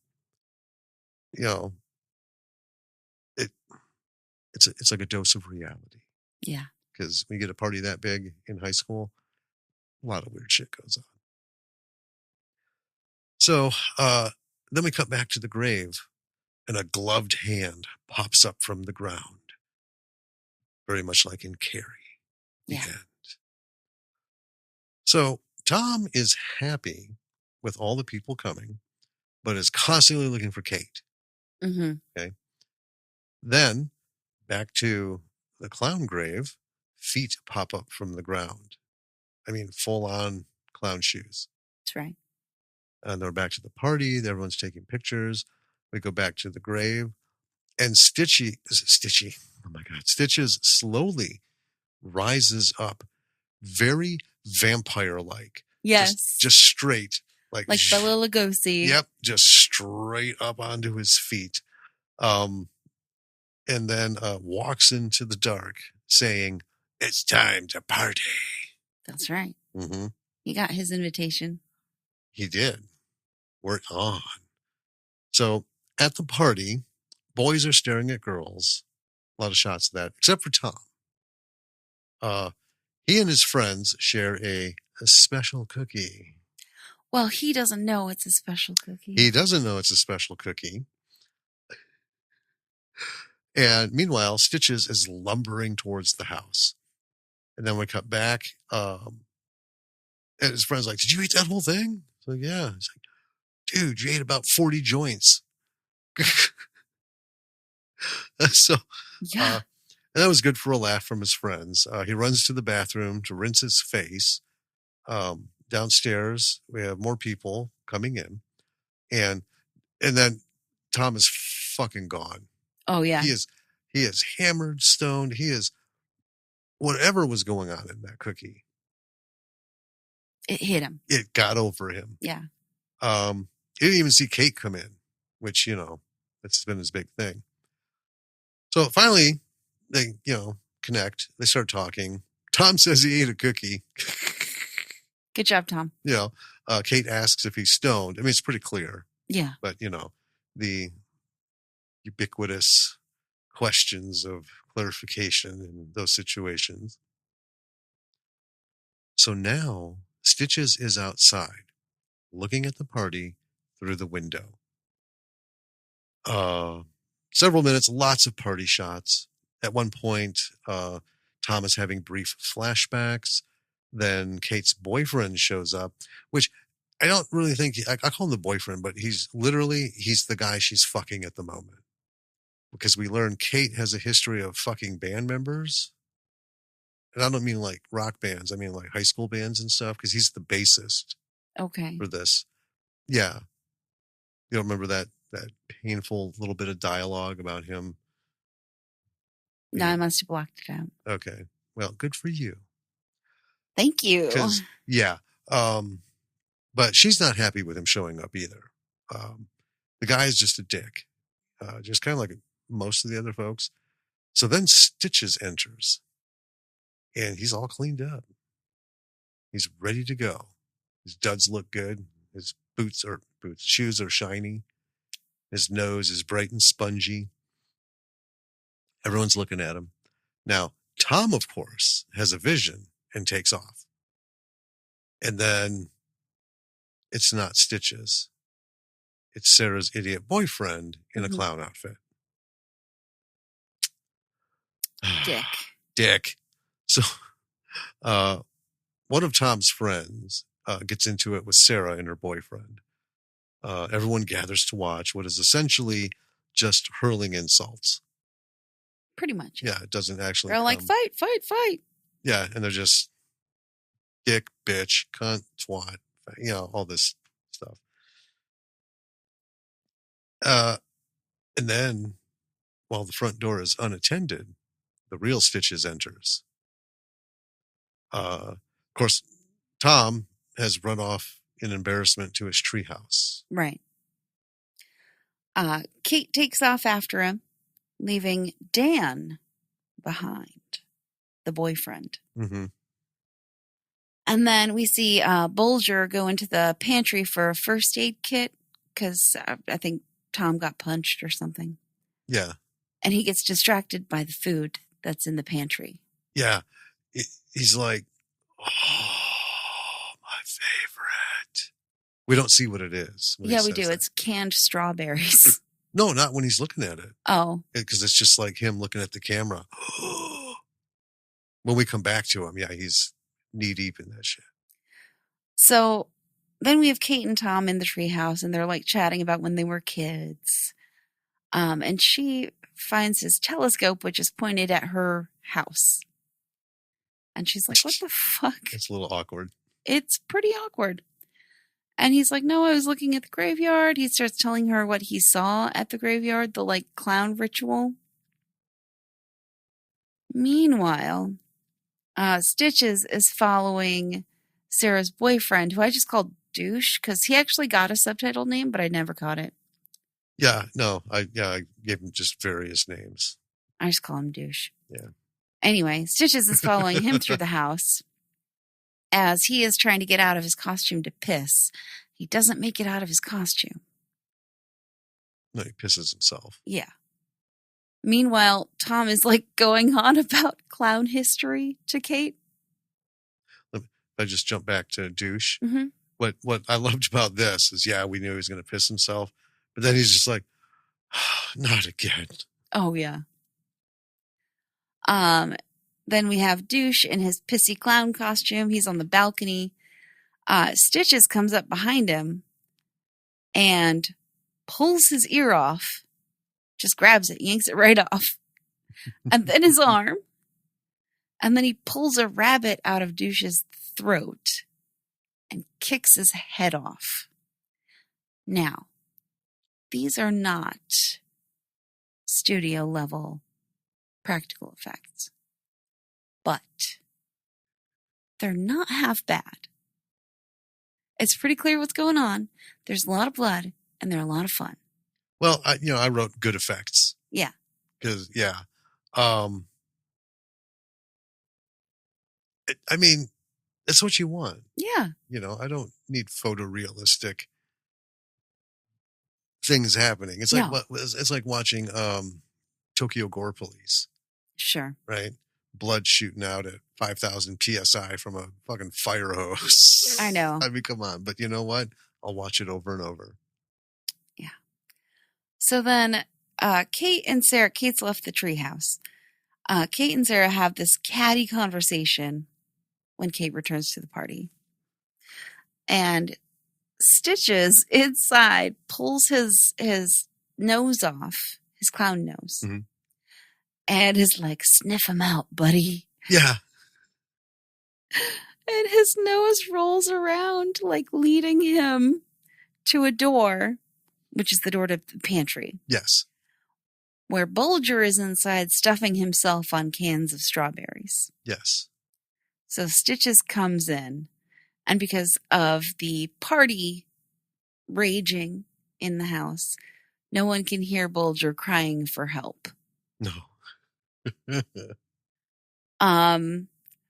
[SPEAKER 1] it's like a dose of reality.
[SPEAKER 2] Yeah.
[SPEAKER 1] Because when you get a party that big in high school, a lot of weird shit goes on. So then we cut back to the grave, and a gloved hand pops up from the ground, very much like in Carrie.
[SPEAKER 2] Yeah.
[SPEAKER 1] And so Tom is happy with all the people coming, but is constantly looking for Kate.
[SPEAKER 2] Mm-hmm.
[SPEAKER 1] Okay. Then back to the clown grave, feet pop up from the ground. I mean, full on clown shoes.
[SPEAKER 2] That's right.
[SPEAKER 1] And they're back to the party. Everyone's taking pictures. We go back to the grave, and Stitchy, oh my God, Stitches slowly rises up, very vampire-like.
[SPEAKER 2] Yes.
[SPEAKER 1] Just straight. Like
[SPEAKER 2] Bela Lugosi.
[SPEAKER 1] Yep, just straight up onto his feet. And then walks into the dark saying, "It's time to party."
[SPEAKER 2] That's right.
[SPEAKER 1] Mm-hmm.
[SPEAKER 2] He got his invitation.
[SPEAKER 1] He did. Work on. So at the party, boys are staring at girls. A lot of shots of that, except for Tom. He and his friends share a special cookie.
[SPEAKER 2] Well, he doesn't know it's a special cookie.
[SPEAKER 1] He doesn't know it's a special cookie. And meanwhile, Stitches is lumbering towards the house. And then we cut back. And his friend's like, "Did you eat that whole thing?" So yeah. He's like, "Dude, you ate about 40 joints." So
[SPEAKER 2] Yeah.
[SPEAKER 1] and that was good for a laugh from his friends. He runs to the bathroom to rinse his face. Downstairs, we have more people coming in. And then Tom is fucking gone.
[SPEAKER 2] Oh, yeah.
[SPEAKER 1] He is hammered, stoned. He is whatever was going on in that cookie.
[SPEAKER 2] It hit him.
[SPEAKER 1] It got over him.
[SPEAKER 2] Yeah.
[SPEAKER 1] You didn't even see Kate come in, which, that's been his big thing. So finally, they, connect. They start talking. Tom says he ate a cookie.
[SPEAKER 2] Good job, Tom.
[SPEAKER 1] Kate asks if he's stoned. I mean, it's pretty clear.
[SPEAKER 2] Yeah.
[SPEAKER 1] But, the ubiquitous questions of clarification in those situations. So now Stitches is outside looking at the party through the window. Several minutes, lots of party shots. At one point, Tom is having brief flashbacks. Then Kate's boyfriend shows up, which I don't really think, I call him the boyfriend, but he's the guy she's fucking at the moment. Because we learn Kate has a history of fucking band members. And I don't mean like rock bands. I mean like high school bands and stuff, because he's the bassist for this. Yeah. You don't remember that painful little bit of dialogue about him?
[SPEAKER 2] No, I must have blocked it out.
[SPEAKER 1] Okay. Well, good for you.
[SPEAKER 2] Thank you.
[SPEAKER 1] Because, yeah. But she's not happy with him showing up either. The guy is just a dick. Just kind of like most of the other folks. So then Stitches enters. And he's all cleaned up. He's ready to go. His duds look good. His shoes are shiny. His nose is bright and spongy. Everyone's looking at him. Now, Tom, of course, has a vision and takes off. And then it's not Stitches. It's Sarah's idiot boyfriend in a clown outfit. Dick. So, one of Tom's friends gets into it with Sarah and her boyfriend. Everyone gathers to watch what is essentially just hurling insults.
[SPEAKER 2] Pretty much.
[SPEAKER 1] Yeah, it doesn't actually.
[SPEAKER 2] They're like, fight.
[SPEAKER 1] Yeah, and they're just dick, bitch, cunt, twat, all this stuff. And then, while the front door is unattended, the real Stitches enters. Of course, Tom has run off in embarrassment to his treehouse.
[SPEAKER 2] Right. Kate takes off after him, leaving Dan behind, the boyfriend.
[SPEAKER 1] Mm-hmm.
[SPEAKER 2] And then we see Bulger go into the pantry for a first aid kit because I think Tom got punched or something.
[SPEAKER 1] Yeah.
[SPEAKER 2] And he gets distracted by the food that's in the pantry.
[SPEAKER 1] Yeah. He's like, oh, my favorite. We don't see what it is.
[SPEAKER 2] Yeah, we do. That. It's canned strawberries.
[SPEAKER 1] No, not when he's looking at it.
[SPEAKER 2] Oh.
[SPEAKER 1] Because it's just like him looking at the camera. When we come back to him, yeah, he's knee deep in that shit.
[SPEAKER 2] So then we have Kate and Tom in the treehouse, and they're like chatting about when they were kids. And she finds his telescope, which is pointed at her house. And she's like, what the fuck?
[SPEAKER 1] It's a little awkward.
[SPEAKER 2] It's pretty awkward. And he's like, no, I was looking at the graveyard. He starts telling her what he saw at the graveyard, the like clown ritual. Meanwhile, Stitches is following Sarah's boyfriend, who I just called Douche, because he actually got a subtitle name, but I never caught it.
[SPEAKER 1] Yeah, no, I gave him just various names.
[SPEAKER 2] I just call him Douche.
[SPEAKER 1] Yeah.
[SPEAKER 2] Anyway, Stitches is following him through the house. as he is trying to get out of his costume to piss. He doesn't make it out of his costume.
[SPEAKER 1] No, he pisses himself.
[SPEAKER 2] Yeah. Meanwhile, Tom is like going on about clown history to Kate.
[SPEAKER 1] I just jump back to douche.
[SPEAKER 2] Mm-hmm.
[SPEAKER 1] What I loved about this is, we knew he was going to piss himself, but then he's just like, not again.
[SPEAKER 2] Oh, yeah. Then we have Douche in his pissy clown costume. He's on the balcony. Stitches comes up behind him and pulls his ear off. Just grabs it, yanks it right off. And then his arm. And then he pulls a rabbit out of Douche's throat and kicks his head off. Now, these are not studio level practical effects, but they're not half bad. It's pretty clear what's going on. There's a lot of blood and they're a lot of fun.
[SPEAKER 1] Well, I wrote good effects.
[SPEAKER 2] Yeah.
[SPEAKER 1] Because, I mean, that's what you want.
[SPEAKER 2] Yeah.
[SPEAKER 1] I don't need photorealistic things happening. It's
[SPEAKER 2] No.
[SPEAKER 1] like it's like watching Tokyo Gore Police.
[SPEAKER 2] Sure.
[SPEAKER 1] Right? Blood shooting out at 5,000 psi from a fucking fire hose.
[SPEAKER 2] I know.
[SPEAKER 1] I mean, come on. But you know what? I'll watch it over and over.
[SPEAKER 2] Yeah. So then Kate and Sarah, Kate's left the treehouse. Kate and Sarah have this catty conversation when Kate returns to the party. And Stitches inside pulls his nose off, his clown nose.
[SPEAKER 1] Mm-hmm.
[SPEAKER 2] And is like, sniff him out, buddy.
[SPEAKER 1] Yeah.
[SPEAKER 2] And his nose rolls around, like leading him to a door, which is the door to the pantry.
[SPEAKER 1] Yes.
[SPEAKER 2] Where Bulger is inside stuffing himself on cans of strawberries.
[SPEAKER 1] Yes.
[SPEAKER 2] So Stitches comes in, and because of the party raging in the house, no one can hear Bulger crying for help.
[SPEAKER 1] No.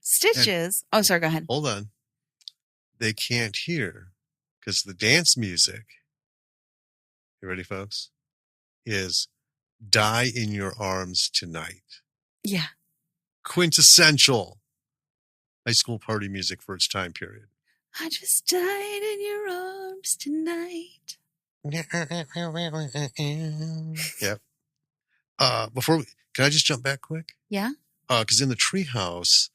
[SPEAKER 2] Stitches. Sorry, go ahead.
[SPEAKER 1] Hold on. They can't hear because the dance music, you ready, folks, is Die in Your Arms Tonight.
[SPEAKER 2] Yeah.
[SPEAKER 1] Quintessential high school party music for its time period.
[SPEAKER 2] I just died in your arms tonight.
[SPEAKER 1] Yep. Can I just jump back quick?
[SPEAKER 2] Yeah.
[SPEAKER 1] Because in the treehouse,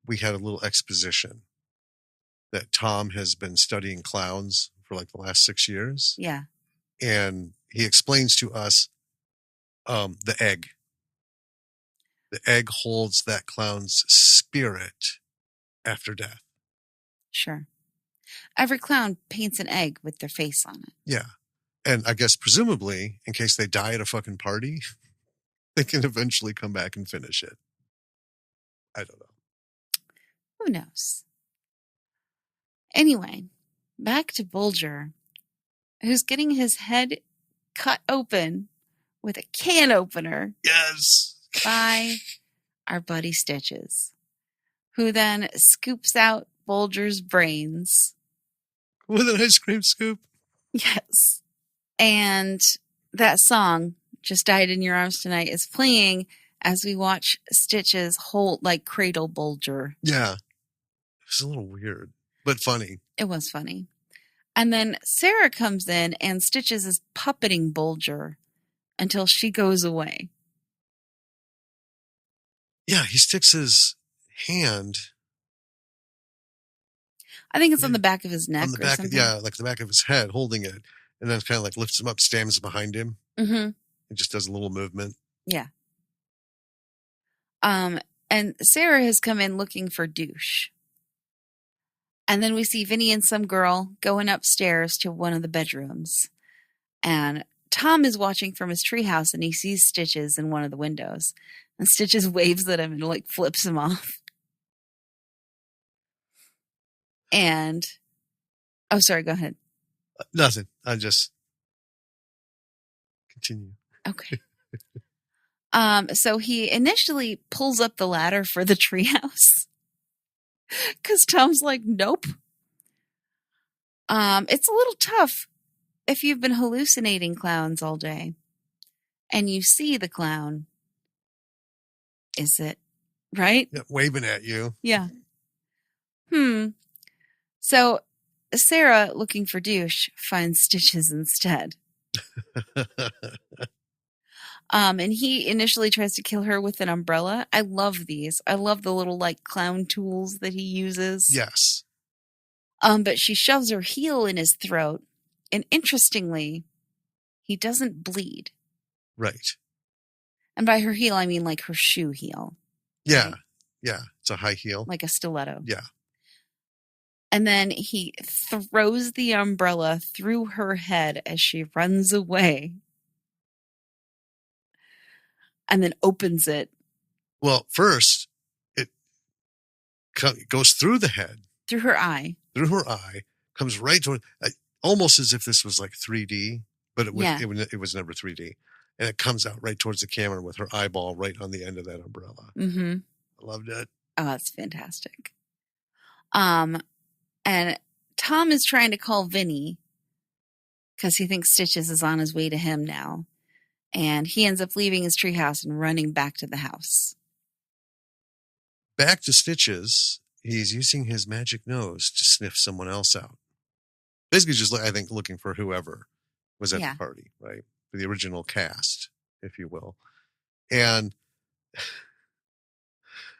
[SPEAKER 1] we had a little exposition that Tom has been studying clowns for like the last 6 years.
[SPEAKER 2] Yeah.
[SPEAKER 1] And he explains to us the egg. The egg holds that clown's spirit after death.
[SPEAKER 2] Sure. Every clown paints an egg with their face on it.
[SPEAKER 1] Yeah. And I guess presumably, in case they die at a fucking party, they can eventually come back and finish it. I don't know.
[SPEAKER 2] Who knows? Anyway, back to Bulger, who's getting his head cut open with a can opener.
[SPEAKER 1] Yes.
[SPEAKER 2] By our buddy Stitches, who then scoops out Bulger's brains.
[SPEAKER 1] With an ice cream scoop?
[SPEAKER 2] Yes. And that song, Just Died in Your Arms Tonight, is playing as we watch Stitches cradle Bulger.
[SPEAKER 1] Yeah. It was a little weird, but funny.
[SPEAKER 2] It was funny. And then Sarah comes in and Stitches is puppeting Bulger until she goes away.
[SPEAKER 1] Yeah, he sticks his hand.
[SPEAKER 2] I think it's on the back of his neck.
[SPEAKER 1] On the back, like the back of his head, holding it, and then kind of like lifts him up, stands behind him.
[SPEAKER 2] Mm-hmm.
[SPEAKER 1] It just does a little movement.
[SPEAKER 2] Yeah. And Sarah has come in looking for Douche. And then we see Vinny and some girl going upstairs to one of the bedrooms. And Tom is watching from his treehouse and he sees Stitches in one of the windows. And Stitches waves at him and flips him off. And, sorry, go ahead.
[SPEAKER 1] Nothing. I just continue.
[SPEAKER 2] Okay. So he initially pulls up the ladder for the treehouse. Because Tom's like, nope. It's a little tough if you've been hallucinating clowns all day and you see the clown. Is it right?
[SPEAKER 1] Yeah, waving at you.
[SPEAKER 2] Yeah. So Sarah, looking for douche, finds Stitches instead. And he initially tries to kill her with an umbrella. I love these. I love the little like clown tools that he uses.
[SPEAKER 1] Yes.
[SPEAKER 2] But she shoves her heel in his throat, and interestingly, he doesn't bleed.
[SPEAKER 1] Right.
[SPEAKER 2] And by her heel, I mean like her shoe heel.
[SPEAKER 1] Yeah.
[SPEAKER 2] Right?
[SPEAKER 1] Yeah. It's a high heel.
[SPEAKER 2] Like a stiletto.
[SPEAKER 1] Yeah.
[SPEAKER 2] And then he throws the umbrella through her head as she runs away. And then opens it.
[SPEAKER 1] Well, first, it goes through the head.
[SPEAKER 2] Through her eye.
[SPEAKER 1] Through her eye. Comes right toward, almost as if this was like 3D, but it was never 3D. And it comes out right towards the camera with her eyeball right on the end of that umbrella.
[SPEAKER 2] Mm-hmm.
[SPEAKER 1] I loved it.
[SPEAKER 2] Oh, that's fantastic. And Tom is trying to call Vinny because he thinks Stitches is on his way to him now. And he ends up leaving his treehouse and running back to the house.
[SPEAKER 1] Back to Stitches, he's using his magic nose to sniff someone else out. Basically just, I think, looking for whoever was at the party, right? For the original cast, if you will. And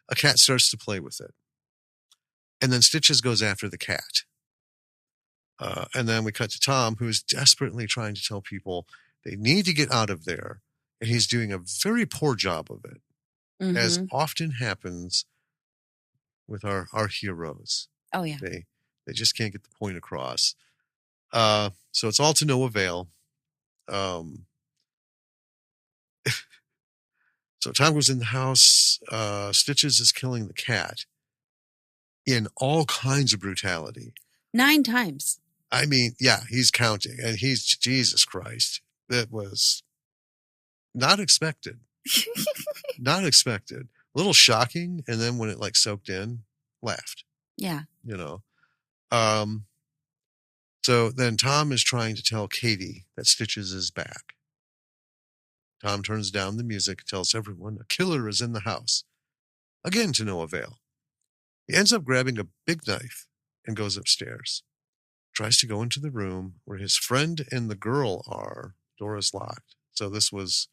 [SPEAKER 1] a cat starts to play with it. And then Stitches goes after the cat. And then we cut to Tom, who is desperately trying to tell people they need to get out of there. And he's doing a very poor job of it, as often happens with our heroes.
[SPEAKER 2] Oh, yeah.
[SPEAKER 1] They just can't get the point across. So it's all to no avail. So Tom goes in the house. Stitches is killing the cat in all kinds of brutality. 9
[SPEAKER 2] times.
[SPEAKER 1] I mean, yeah, he's counting. And he's, Jesus Christ. That was not expected. Not expected. A little shocking. And then when it like soaked in, laughed.
[SPEAKER 2] Yeah.
[SPEAKER 1] You know. So then Tom is trying to tell Katie that Stitches is back. Tom turns down the music, tells everyone a killer is in the house. Again, to no avail. He ends up grabbing a big knife and goes upstairs. Tries to go into the room where his friend and the girl are. Door's locked. So this was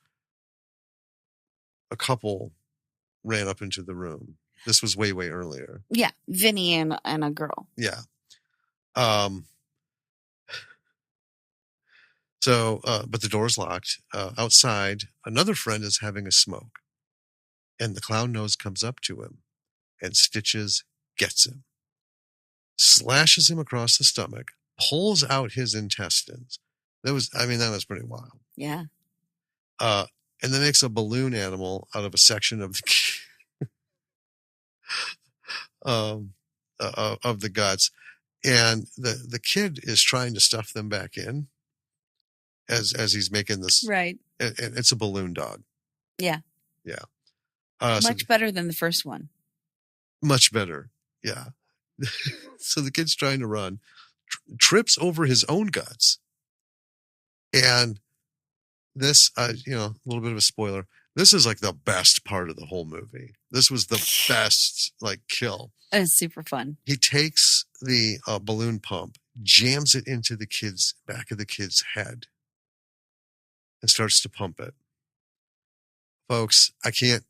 [SPEAKER 1] a couple ran up into the room. This was way, way earlier.
[SPEAKER 2] Yeah, Vinny and a girl.
[SPEAKER 1] Yeah. But the door's locked. Outside, another friend is having a smoke. And the clown nose comes up to him. And Stitches gets him. Slashes him across the stomach. Pulls out his intestines. That was pretty wild.
[SPEAKER 2] Yeah.
[SPEAKER 1] And then makes a balloon animal out of a section of the of the guts. And the kid is trying to stuff them back in as he's making this.
[SPEAKER 2] Right.
[SPEAKER 1] And it's a balloon dog.
[SPEAKER 2] Yeah.
[SPEAKER 1] Yeah.
[SPEAKER 2] Much better than the first one.
[SPEAKER 1] Much better. Yeah. So the kid's trying to run, trips over his own guts. And this, a little bit of a spoiler. This is like the best part of the whole movie. This was the best kill.
[SPEAKER 2] It's super fun.
[SPEAKER 1] He takes the balloon pump, jams it into the back of the kid's head, and starts to pump it. Folks, I can't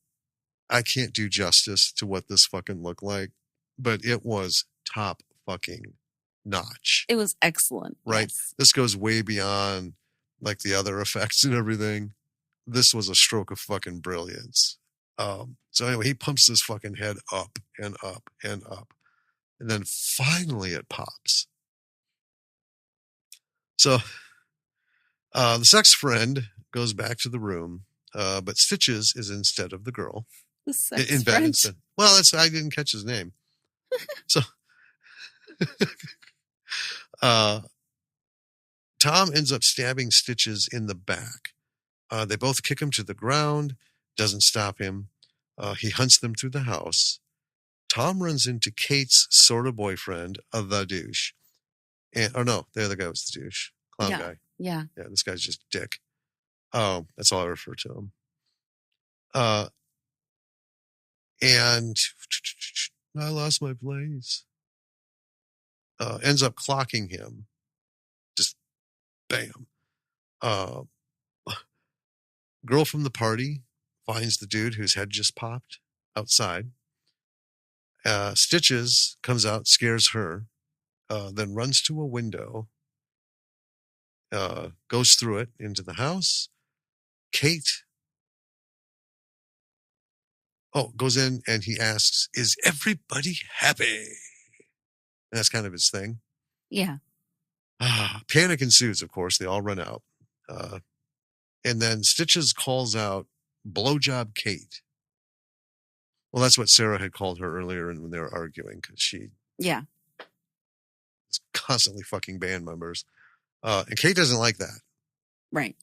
[SPEAKER 1] do justice to what this fucking looked like, but it was top fucking notch.
[SPEAKER 2] It was excellent.
[SPEAKER 1] Right? Yes. This goes way beyond like the other effects and everything. This was a stroke of fucking brilliance. So anyway, he pumps this fucking head up and up and up. And then finally it pops. So the sex friend goes back to the room, but Stitches is instead of the girl.
[SPEAKER 2] The sex
[SPEAKER 1] in bed
[SPEAKER 2] friend?
[SPEAKER 1] instead. Well, I didn't catch his name. So Tom ends up stabbing Stitches in the back. They both kick him to the ground. Doesn't stop him. He hunts them through the house. Tom runs into Kate's sort of boyfriend, the douche. And, no, the other guy was the douche. Clown guy.
[SPEAKER 2] Yeah.
[SPEAKER 1] Yeah, this guy's just a dick. That's all I refer to him. And I lost my place. Ends up clocking him. Just bam. Girl from the party finds the dude whose head just popped outside. Stitches comes out, scares her, then runs to a window, goes through it into the house. Kate goes in and he asks, "Is everybody happy?" And that's kind of his thing.
[SPEAKER 2] Yeah.
[SPEAKER 1] Panic ensues, of course. They all run out. And then Stitches calls out, "Blowjob Kate." Well, that's what Sarah had called her earlier when they were arguing, because she
[SPEAKER 2] was
[SPEAKER 1] constantly fucking band members. And Kate doesn't like that.
[SPEAKER 2] Right.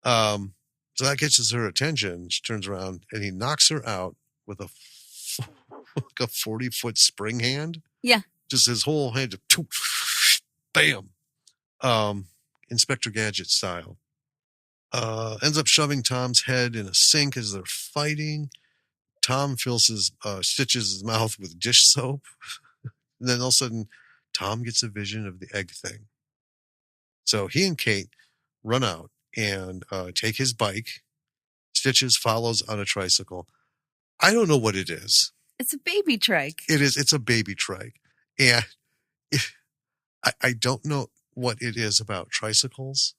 [SPEAKER 1] So that catches her attention. She turns around and he knocks her out with a 40-foot spring hand.
[SPEAKER 2] Yeah.
[SPEAKER 1] Just his whole hand, bam. Inspector Gadget style. Ends up shoving Tom's head in a sink as they're fighting. Tom fills Stitches' mouth with dish soap. And then all of a sudden, Tom gets a vision of the egg thing. So he and Kate run out and take his bike. Stitches follows on a tricycle. I don't know what it is.
[SPEAKER 2] It's a baby trike.
[SPEAKER 1] It is. It's a baby trike. And I don't know what it is about tricycles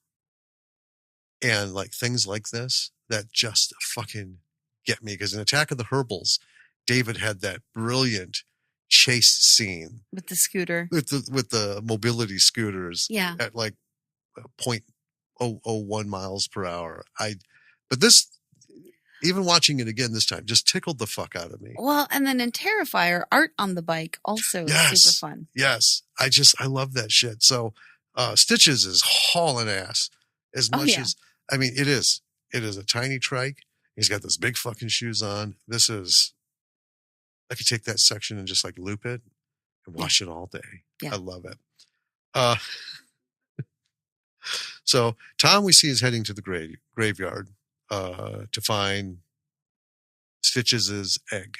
[SPEAKER 1] and like things like this that just fucking get me. Because in Attack of the Herbals, David had that brilliant chase scene
[SPEAKER 2] with the scooter,
[SPEAKER 1] with the mobility scooters.
[SPEAKER 2] Yeah.
[SPEAKER 1] At like 0.001 miles per hour. But this, even watching it again this time, just tickled the fuck out of me.
[SPEAKER 2] Well, and then in Terrifier, Art on the bike also is super fun.
[SPEAKER 1] Yes. I love that shit. So Stitches is hauling ass as much as, I mean, it is a tiny trike. He's got those big fucking shoes on. I could take that section and just like loop it and watch it all day. Yeah. I love it. So Tom, we see, is heading to the graveyard to find Stitches' egg.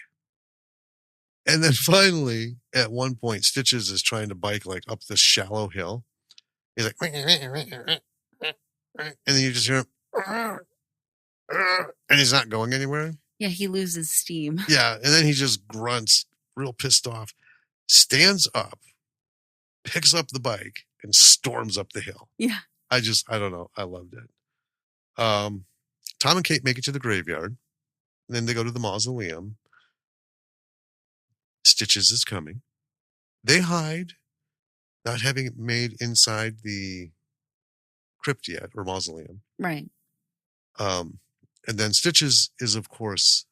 [SPEAKER 1] And then finally, at one point, Stitches is trying to bike like up this shallow hill. He's like, and then you just hear him, and he's not going anywhere.
[SPEAKER 2] Yeah, he loses steam.
[SPEAKER 1] Yeah, and then he just grunts, real pissed off, stands up, picks up the bike, and storms up the hill.
[SPEAKER 2] Yeah.
[SPEAKER 1] I don't know. I loved it. Tom and Kate make it to the graveyard. And then they go to the mausoleum. Stitches is coming. They hide, not having it made inside the crypt yet, or mausoleum.
[SPEAKER 2] Right.
[SPEAKER 1] And then Stitches is, of course,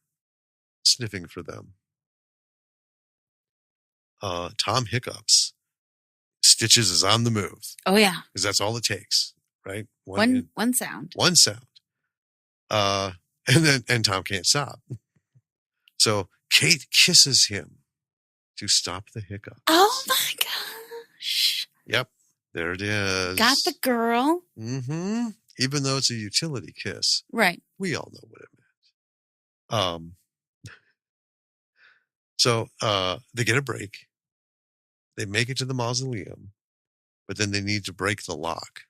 [SPEAKER 1] sniffing for them. Tom hiccups. Stitches is on the move.
[SPEAKER 2] Oh, yeah.
[SPEAKER 1] Because that's all it takes, right?
[SPEAKER 2] One sound.
[SPEAKER 1] One sound. And Tom can't stop. So Kate kisses him to stop the hiccups.
[SPEAKER 2] Oh, my gosh.
[SPEAKER 1] Yep. There it is.
[SPEAKER 2] Got the girl.
[SPEAKER 1] Mm-hmm. Even though it's a utility kiss.
[SPEAKER 2] Right.
[SPEAKER 1] We all know what it meant. So they get a break. They make it to the mausoleum, but then they need to break the lock.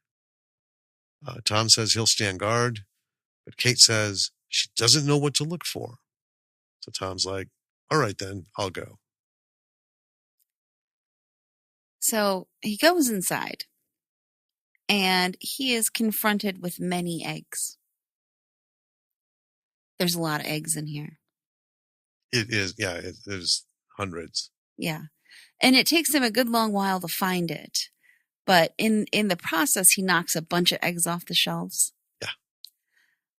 [SPEAKER 1] Tom says he'll stand guard, but Kate says she doesn't know what to look for. So Tom's like, all right, then I'll go.
[SPEAKER 2] So he goes inside and he is confronted with many eggs. There's a lot of eggs in here.
[SPEAKER 1] It is. Yeah, there's hundreds.
[SPEAKER 2] Yeah. And it takes him a good long while to find it. But in the process, he knocks a bunch of eggs off the shelves.
[SPEAKER 1] Yeah.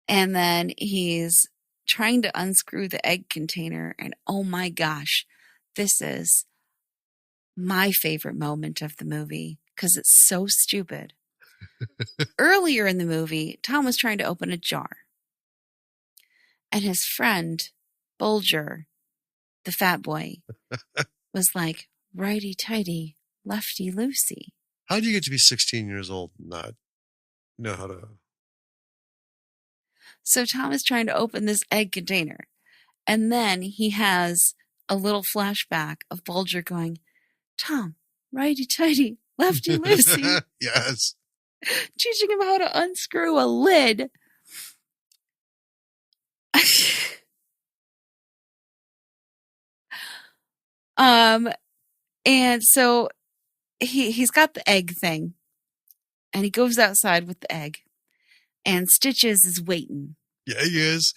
[SPEAKER 2] And then he's trying to unscrew the egg container. And oh my gosh, this is my favorite moment of the movie because it's so stupid. Earlier in the movie, Tom was trying to open a jar. And his friend, Bulger, the fat boy, was like, righty-tighty, lefty-loosey.
[SPEAKER 1] How do you get to be 16 years old and not know how to...
[SPEAKER 2] So Tom is trying to open this egg container. And then he has a little flashback of Bulger going, Tom, righty-tighty, lefty-loosey.
[SPEAKER 1] Yes.
[SPEAKER 2] Teaching him how to unscrew a lid. And so he's got the egg thing, and he goes outside with the egg, and Stitches is waiting.
[SPEAKER 1] Yeah, he is.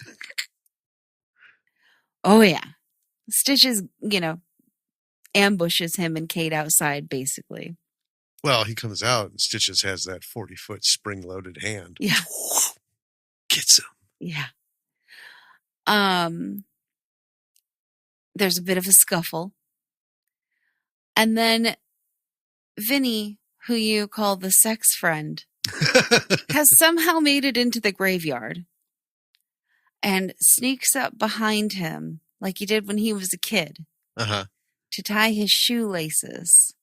[SPEAKER 2] Oh yeah, Stitches, ambushes him and Kate outside, basically.
[SPEAKER 1] Well, he comes out, and Stitches has that 40-foot spring-loaded hand.
[SPEAKER 2] Yeah,
[SPEAKER 1] gets him.
[SPEAKER 2] Yeah. There's a bit of a scuffle. And then Vinny, who you call the sex friend, has somehow made it into the graveyard and sneaks up behind him like he did when he was a kid to tie his shoelaces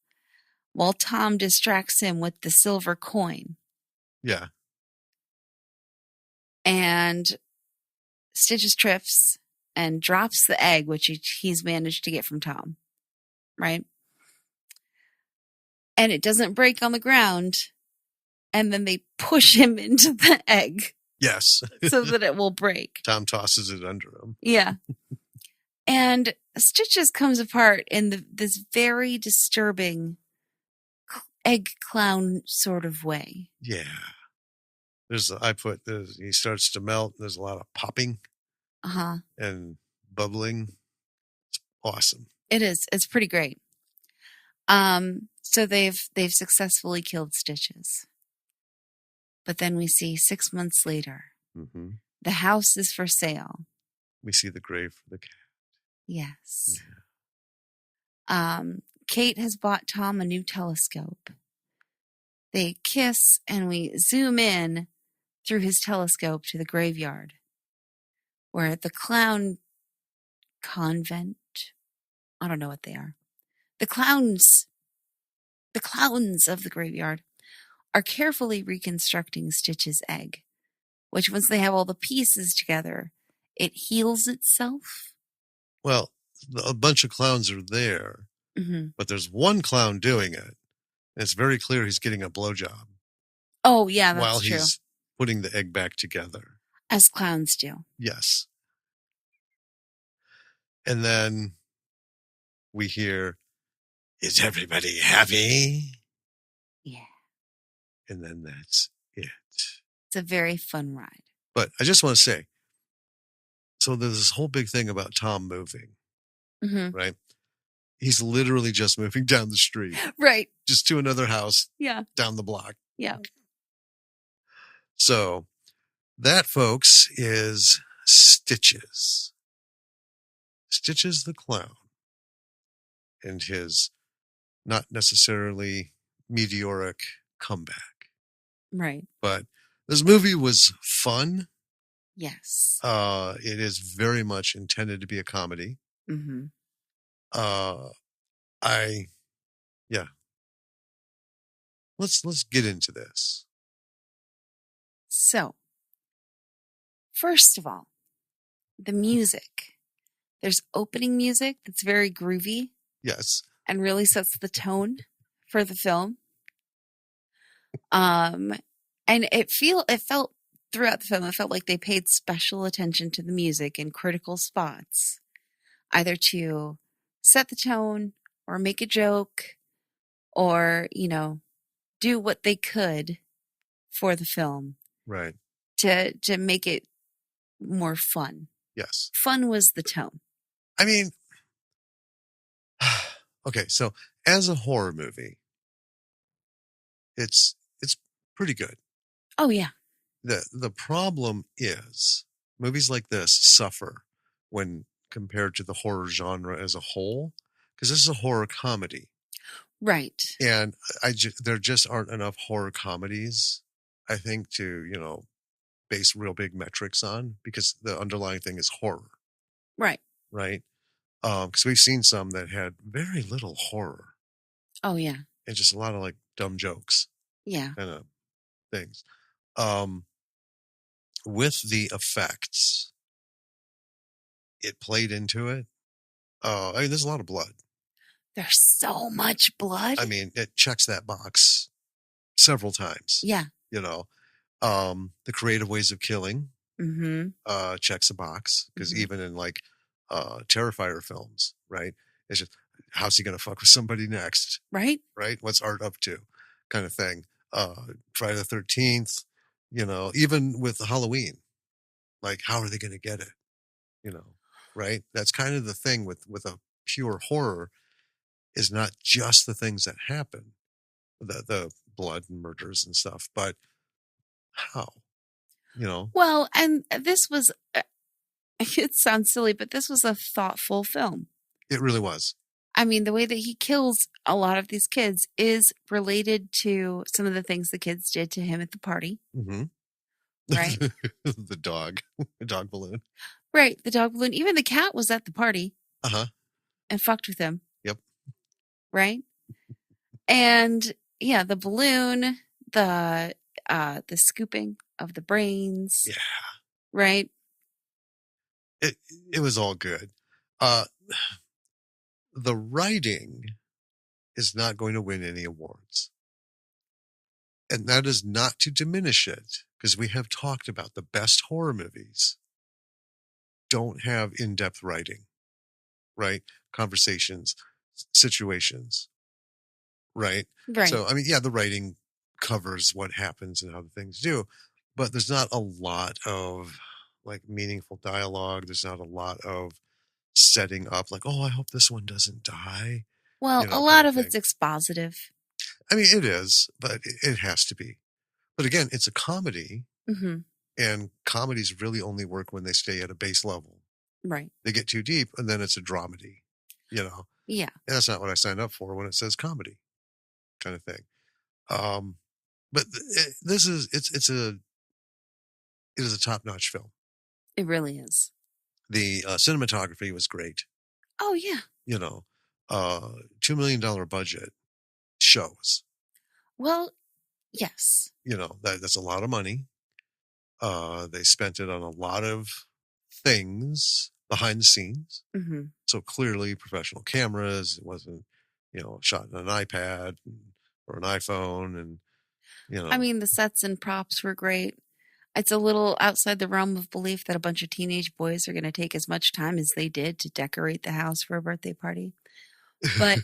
[SPEAKER 2] while Tom distracts him with the silver coin.
[SPEAKER 1] Yeah.
[SPEAKER 2] And Stitches trips and drops the egg, which he's managed to get from Tom. Right? And it doesn't break on the ground. And then they push him into the egg.
[SPEAKER 1] Yes.
[SPEAKER 2] So that it will break.
[SPEAKER 1] Tom tosses it under him.
[SPEAKER 2] Yeah. And Stitches comes apart in this very disturbing egg clown sort of way.
[SPEAKER 1] Yeah. He starts to melt. There's a lot of popping. And bubbling. It's awesome.
[SPEAKER 2] It is. It's pretty great. So they've successfully killed Stitches. But then we see 6 months later, the house is for sale.
[SPEAKER 1] We see the grave for the cat.
[SPEAKER 2] Yes. Yeah. Kate has bought Tom a new telescope. They kiss and we zoom in through his telescope to the graveyard where the clown convent, I don't know what they are. The clowns of the graveyard are carefully reconstructing Stitch's egg, which once they have all the pieces together, it heals itself.
[SPEAKER 1] Well, a bunch of clowns are there, but there's one clown doing it. And it's very clear he's getting a blowjob.
[SPEAKER 2] Oh, yeah, that's
[SPEAKER 1] while
[SPEAKER 2] true.
[SPEAKER 1] While he's putting the egg back together.
[SPEAKER 2] As clowns do.
[SPEAKER 1] Yes. And then we hear, is everybody happy?
[SPEAKER 2] Yeah.
[SPEAKER 1] And then that's it.
[SPEAKER 2] It's a very fun ride.
[SPEAKER 1] But I just want to say, so there's this whole big thing about Tom moving, right? He's literally just moving down the street.
[SPEAKER 2] Right.
[SPEAKER 1] Just to another house.
[SPEAKER 2] Yeah.
[SPEAKER 1] Down the block.
[SPEAKER 2] Yeah.
[SPEAKER 1] So that, folks, is Stitches. Stitches the clown. And his not necessarily meteoric comeback.
[SPEAKER 2] Right.
[SPEAKER 1] But this movie was fun.
[SPEAKER 2] Yes.
[SPEAKER 1] It is very much intended to be a comedy. Let's get into this.
[SPEAKER 2] So, first of all, the music. There's opening music that's very groovy.
[SPEAKER 1] Yes.
[SPEAKER 2] And really sets the tone for the film. And it felt throughout the film, it felt like they paid special attention to the music in critical spots, either to set the tone or make a joke or, do what they could for the film.
[SPEAKER 1] Right.
[SPEAKER 2] To make it more fun.
[SPEAKER 1] Yes.
[SPEAKER 2] Fun was the tone.
[SPEAKER 1] I mean, okay, so as a horror movie, it's pretty good.
[SPEAKER 2] Oh yeah.
[SPEAKER 1] The problem is movies like this suffer when compared to the horror genre as a whole, because this is a horror comedy.
[SPEAKER 2] Right.
[SPEAKER 1] And there just aren't enough horror comedies, I think, to, base real big metrics on, because the underlying thing is horror.
[SPEAKER 2] Right.
[SPEAKER 1] Right. Because we've seen some that had very little horror
[SPEAKER 2] Oh, yeah.
[SPEAKER 1] and just a lot of like dumb jokes
[SPEAKER 2] Yeah.
[SPEAKER 1] kind of things. Um, with the effects, it played into it. I mean, there's a lot of blood.
[SPEAKER 2] There's so much blood.
[SPEAKER 1] I mean, it checks that box several times.
[SPEAKER 2] Yeah.
[SPEAKER 1] You know, the creative ways of killing
[SPEAKER 2] Mm-hmm.
[SPEAKER 1] checks a box because
[SPEAKER 2] Mhm.
[SPEAKER 1] even in like Terrifier films, right? It's just how's he gonna fuck with somebody next,
[SPEAKER 2] Right?
[SPEAKER 1] right? What's Art up to, kind of thing. Friday the 13th, even with Halloween, like how are they gonna get it? You know, right? That's kind of the thing with a pure horror is not just the things that happen, the blood and murders and stuff, but how, you know,
[SPEAKER 2] Well, and this was, it sounds silly, but this was a thoughtful film.
[SPEAKER 1] it really was.
[SPEAKER 2] I mean, the way that he kills a lot of these kids is related to some of the things the kids did to him at the party,
[SPEAKER 1] Mm-hmm.
[SPEAKER 2] right?
[SPEAKER 1] The dog balloon.
[SPEAKER 2] Right. The dog balloon. Even the cat was at the party
[SPEAKER 1] Uh-huh.
[SPEAKER 2] and fucked with him,
[SPEAKER 1] Yep.
[SPEAKER 2] right? And yeah, the balloon, the scooping of the brains,
[SPEAKER 1] Yeah.
[SPEAKER 2] right?
[SPEAKER 1] It was all good. Uh the writing is not going to win any awards. And that is not to diminish it, because we have talked about the best horror movies don't have in-depth writing, right? Conversations, situations, right?
[SPEAKER 2] Right.
[SPEAKER 1] So, I mean, yeah, the writing covers what happens and how the things do, but there's not a lot of like meaningful dialogue. There's not a lot of setting up like, oh, I hope this one doesn't die,
[SPEAKER 2] Well, a
[SPEAKER 1] kind
[SPEAKER 2] lot
[SPEAKER 1] of
[SPEAKER 2] of
[SPEAKER 1] thing.
[SPEAKER 2] it's expositive.
[SPEAKER 1] I mean, it is, but it has to be. But again, it's a comedy,
[SPEAKER 2] Mm-hmm.
[SPEAKER 1] and comedies really only work when they stay at a base level.
[SPEAKER 2] Right.
[SPEAKER 1] They get too deep, and then it's a dramedy,
[SPEAKER 2] Yeah.
[SPEAKER 1] And that's not what I signed up for when it says comedy, kind of thing. Um, but this is it is a top notch film.
[SPEAKER 2] It really is.
[SPEAKER 1] The cinematography was great.
[SPEAKER 2] Oh, yeah.
[SPEAKER 1] You know, $2 million budget shows.
[SPEAKER 2] Well, yes.
[SPEAKER 1] That's a lot of money. They spent it on a lot of things behind the scenes.
[SPEAKER 2] Mm-hmm.
[SPEAKER 1] So clearly professional cameras. It wasn't, shot on an iPad or an iPhone. And,
[SPEAKER 2] I mean, the sets and props were great. It's a little outside the realm of belief that a bunch of teenage boys are going to take as much time as they did to decorate the house for a birthday party. But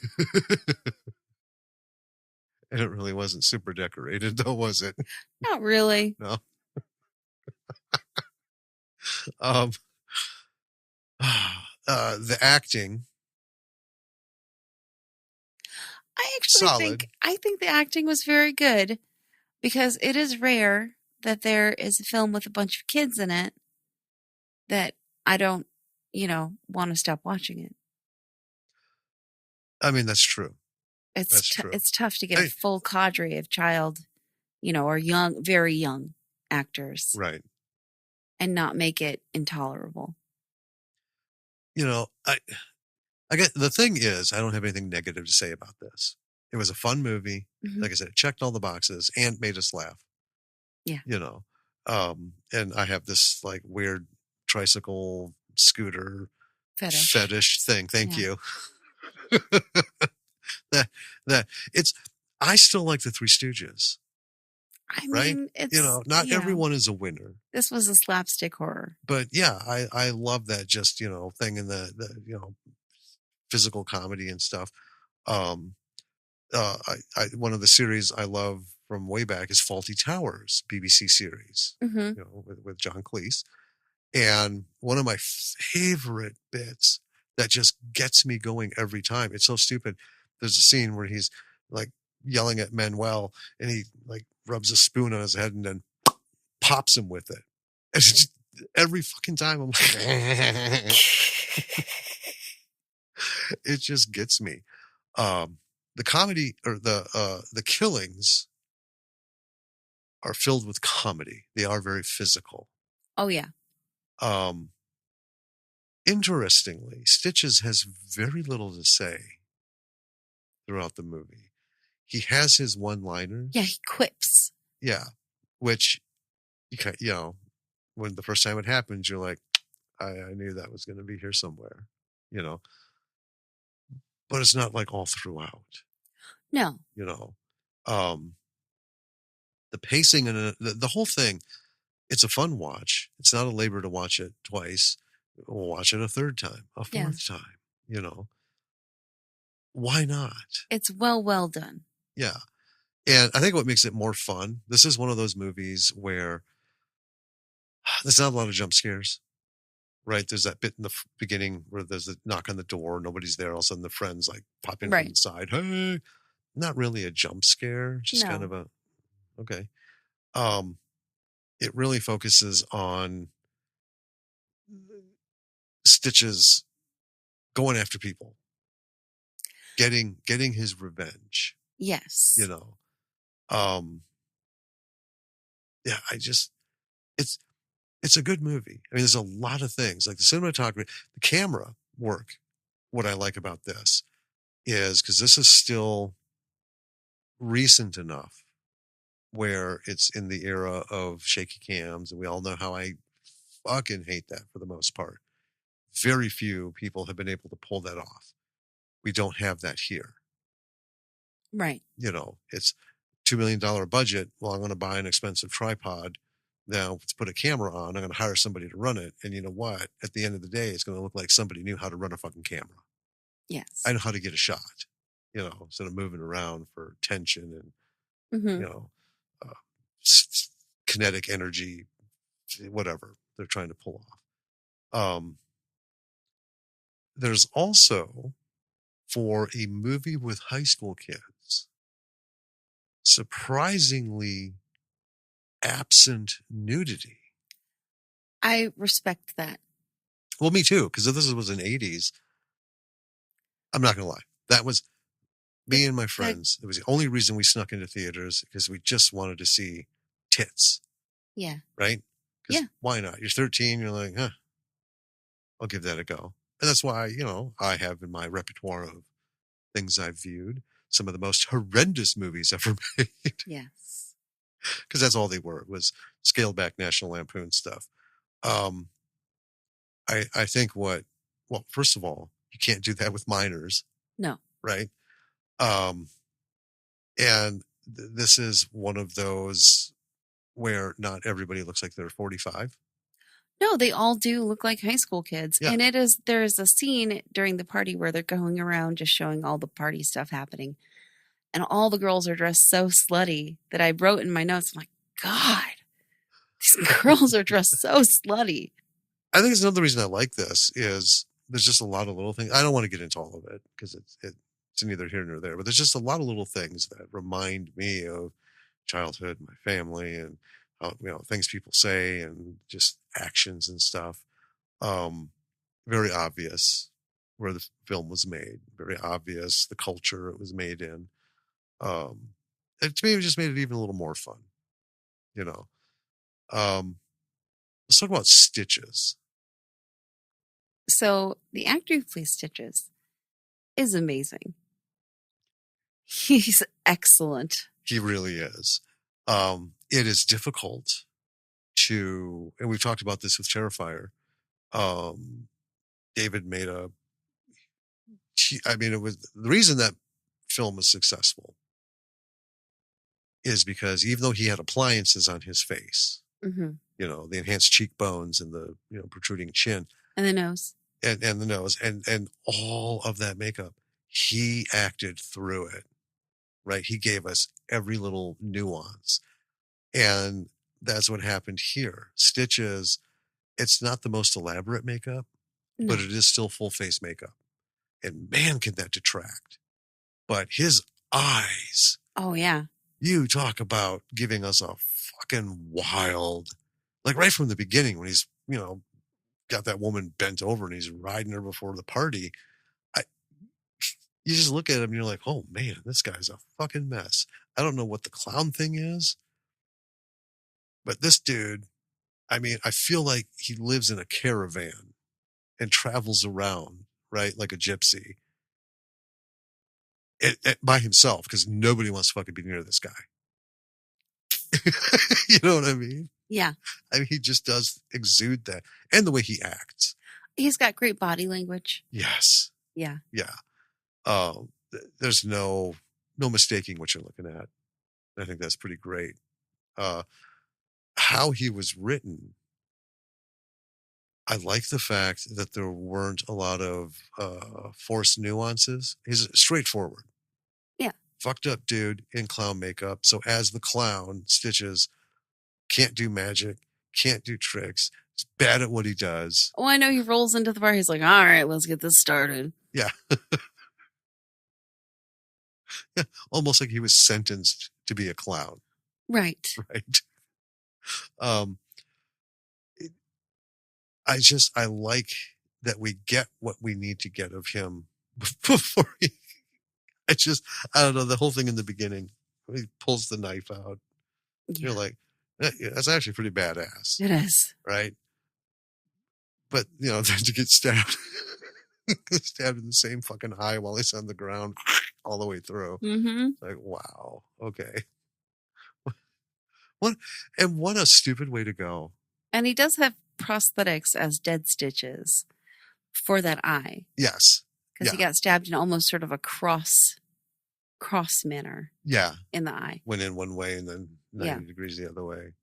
[SPEAKER 1] and it really wasn't super decorated, though, was it?
[SPEAKER 2] not really.
[SPEAKER 1] No. Um, the acting,
[SPEAKER 2] Think
[SPEAKER 1] solid.
[SPEAKER 2] I think the acting was very good because it is rare that there is a film with a bunch of kids in it that I don't, want to stop watching it.
[SPEAKER 1] I mean, that's true.
[SPEAKER 2] It's
[SPEAKER 1] That's true.
[SPEAKER 2] it's tough to get a full cadre of child, or young, very young actors,
[SPEAKER 1] right.
[SPEAKER 2] and not make it intolerable.
[SPEAKER 1] I get the thing is, I don't have anything negative to say about this. It was a fun movie.
[SPEAKER 2] Mm-hmm.
[SPEAKER 1] Like I said, it checked all the boxes and made us laugh.
[SPEAKER 2] Yeah.
[SPEAKER 1] And I have this like weird tricycle scooter
[SPEAKER 2] Fetish
[SPEAKER 1] thing. Thank you. that I still like the Three Stooges.
[SPEAKER 2] I
[SPEAKER 1] right?
[SPEAKER 2] mean, it's
[SPEAKER 1] not everyone is a winner.
[SPEAKER 2] This was a slapstick horror.
[SPEAKER 1] But yeah, I love that just, thing in the physical comedy and stuff. One of the series I love from way back is Faulty Towers, BBC series,
[SPEAKER 2] Mm-hmm.
[SPEAKER 1] with John Cleese. And one of my favorite bits that just gets me going every time. It's so stupid. There's a scene where he's like yelling at Manuel and he like rubs a spoon on his head and then pops him with it. And it's just, every fucking time I'm like, it just gets me. The comedy or the killings are filled with comedy. They are very physical.
[SPEAKER 2] Oh yeah.
[SPEAKER 1] Interestingly, Stitches has very little to say throughout the movie. He has his one-liners.
[SPEAKER 2] Yeah, he quips.
[SPEAKER 1] Yeah, which when the first time it happens, you're like, I knew that was going to be here somewhere, but it's not like all throughout.
[SPEAKER 2] No.
[SPEAKER 1] The pacing and the whole thing, it's a fun watch. It's not a labor to watch it twice. We'll watch it a third time, a fourth time, why not?
[SPEAKER 2] It's well done.
[SPEAKER 1] Yeah. And I think what makes it more fun, this is one of those movies where there's not a lot of jump scares, right? There's that bit in the beginning where there's a knock on the door, nobody's there. All of a sudden the friends like pop in from the side. Hey, not really a jump scare, just kind of a, okay. It really focuses on Stitches going after people, getting his revenge.
[SPEAKER 2] Yes.
[SPEAKER 1] Yeah, it's a good movie. I mean, there's a lot of things like the cinematography, the camera work. What I like about this is because this is still recent enough where it's in the era of shaky cams, and we all know how I fucking hate that for the most part. Very few people have been able to pull that off. We don't have that here.
[SPEAKER 2] Right.
[SPEAKER 1] It's $2 million budget. Well, I'm going to buy an expensive tripod. Now, to put a camera on, I'm going to hire somebody to run it. And you know what? At the end of the day, it's going to look like somebody knew how to run a fucking camera.
[SPEAKER 2] Yes.
[SPEAKER 1] I know how to get a shot, instead of moving around for tension and, kinetic energy, whatever they're trying to pull off. There's also, for a movie with high school kids, surprisingly absent nudity.
[SPEAKER 2] I respect that.
[SPEAKER 1] Well, me too, because if this was in the 80s, I'm not going to lie. That was me and my friends. It was the only reason we snuck into theaters because we just wanted to see tits.
[SPEAKER 2] Yeah.
[SPEAKER 1] Right? Yeah. Why not? You're 13. You're like, I'll give that a go. And that's why, I have in my repertoire of things I've viewed some of the most horrendous movies ever made.
[SPEAKER 2] Yes.
[SPEAKER 1] Because that's all they were. It was scaled back National Lampoon stuff. I think first of all, you can't do that with minors.
[SPEAKER 2] No.
[SPEAKER 1] Right? And this is one of those where not everybody looks like they're 45.
[SPEAKER 2] No, they all do look like high school kids. Yeah. And there's a scene during the party where they're going around just showing all the party stuff happening. And all the girls are dressed so slutty that I wrote in my notes, I'm like, God, these girls are dressed so slutty.
[SPEAKER 1] I think it's another reason I like this is there's just a lot of little things. I don't want to get into all of it because it's neither here nor there, but there's just a lot of little things that remind me of childhood, my family, and things people say and just actions and stuff. Very obvious where the film was made. Very obvious the culture it was made in. And to me, it just made it even a little more fun. Let's talk about Stitches.
[SPEAKER 2] So the actor who plays Stitches is amazing. He's excellent.
[SPEAKER 1] He really is. It is difficult and we've talked about this with Terrifier. David made it was the reason that film was successful is because even though he had appliances on his face, the enhanced cheekbones and the protruding chin
[SPEAKER 2] and the nose
[SPEAKER 1] and the nose and all of that makeup, he acted through it. Right. He gave us every little nuance. And that's what happened here. Stitches, it's not the most elaborate makeup, but it is still full face makeup. And man, can that detract. But his eyes.
[SPEAKER 2] Oh, yeah.
[SPEAKER 1] You talk about giving us a fucking wild, like right from the beginning when he's, got that woman bent over and he's riding her before the party. You just look at him and you're like, oh man, this guy's a fucking mess. I don't know what the clown thing is, but this dude, I feel like he lives in a caravan and travels around, right, like a gypsy, by himself, because nobody wants to fucking be near this guy. You know what I mean?
[SPEAKER 2] Yeah.
[SPEAKER 1] I mean, he just does exude that, and the way he acts.
[SPEAKER 2] He's got great body language.
[SPEAKER 1] Yes.
[SPEAKER 2] Yeah.
[SPEAKER 1] Yeah. There's no mistaking what you're looking at. I think that's pretty great. How he was written, I like the fact that there weren't a lot of forced nuances. He's straightforward.
[SPEAKER 2] Yeah.
[SPEAKER 1] Fucked up dude in clown makeup. So as the clown, Stitches can't do magic, can't do tricks. He's bad at what he does.
[SPEAKER 2] Oh, I know. He rolls into the bar. He's like, all right, let's get this started.
[SPEAKER 1] Yeah. Yeah. Almost like he was sentenced to be a clown.
[SPEAKER 2] Right.
[SPEAKER 1] Right. I like that we get what we need to get of him before he, I don't know, the whole thing in the beginning, he pulls the knife out.
[SPEAKER 2] Yeah.
[SPEAKER 1] You're like, that's actually pretty badass.
[SPEAKER 2] It is.
[SPEAKER 1] Right. But, then to get stabbed, stabbed in the same fucking eye while he's on the ground all the way through.
[SPEAKER 2] Mm-hmm.
[SPEAKER 1] Like, wow. Okay. What a stupid way to go.
[SPEAKER 2] And he does have prosthetics as dead stitches for that eye.
[SPEAKER 1] Yes.
[SPEAKER 2] Because he got stabbed in almost sort of a cross manner.
[SPEAKER 1] Yeah.
[SPEAKER 2] In the eye.
[SPEAKER 1] Went in one way and then 90 degrees the other way.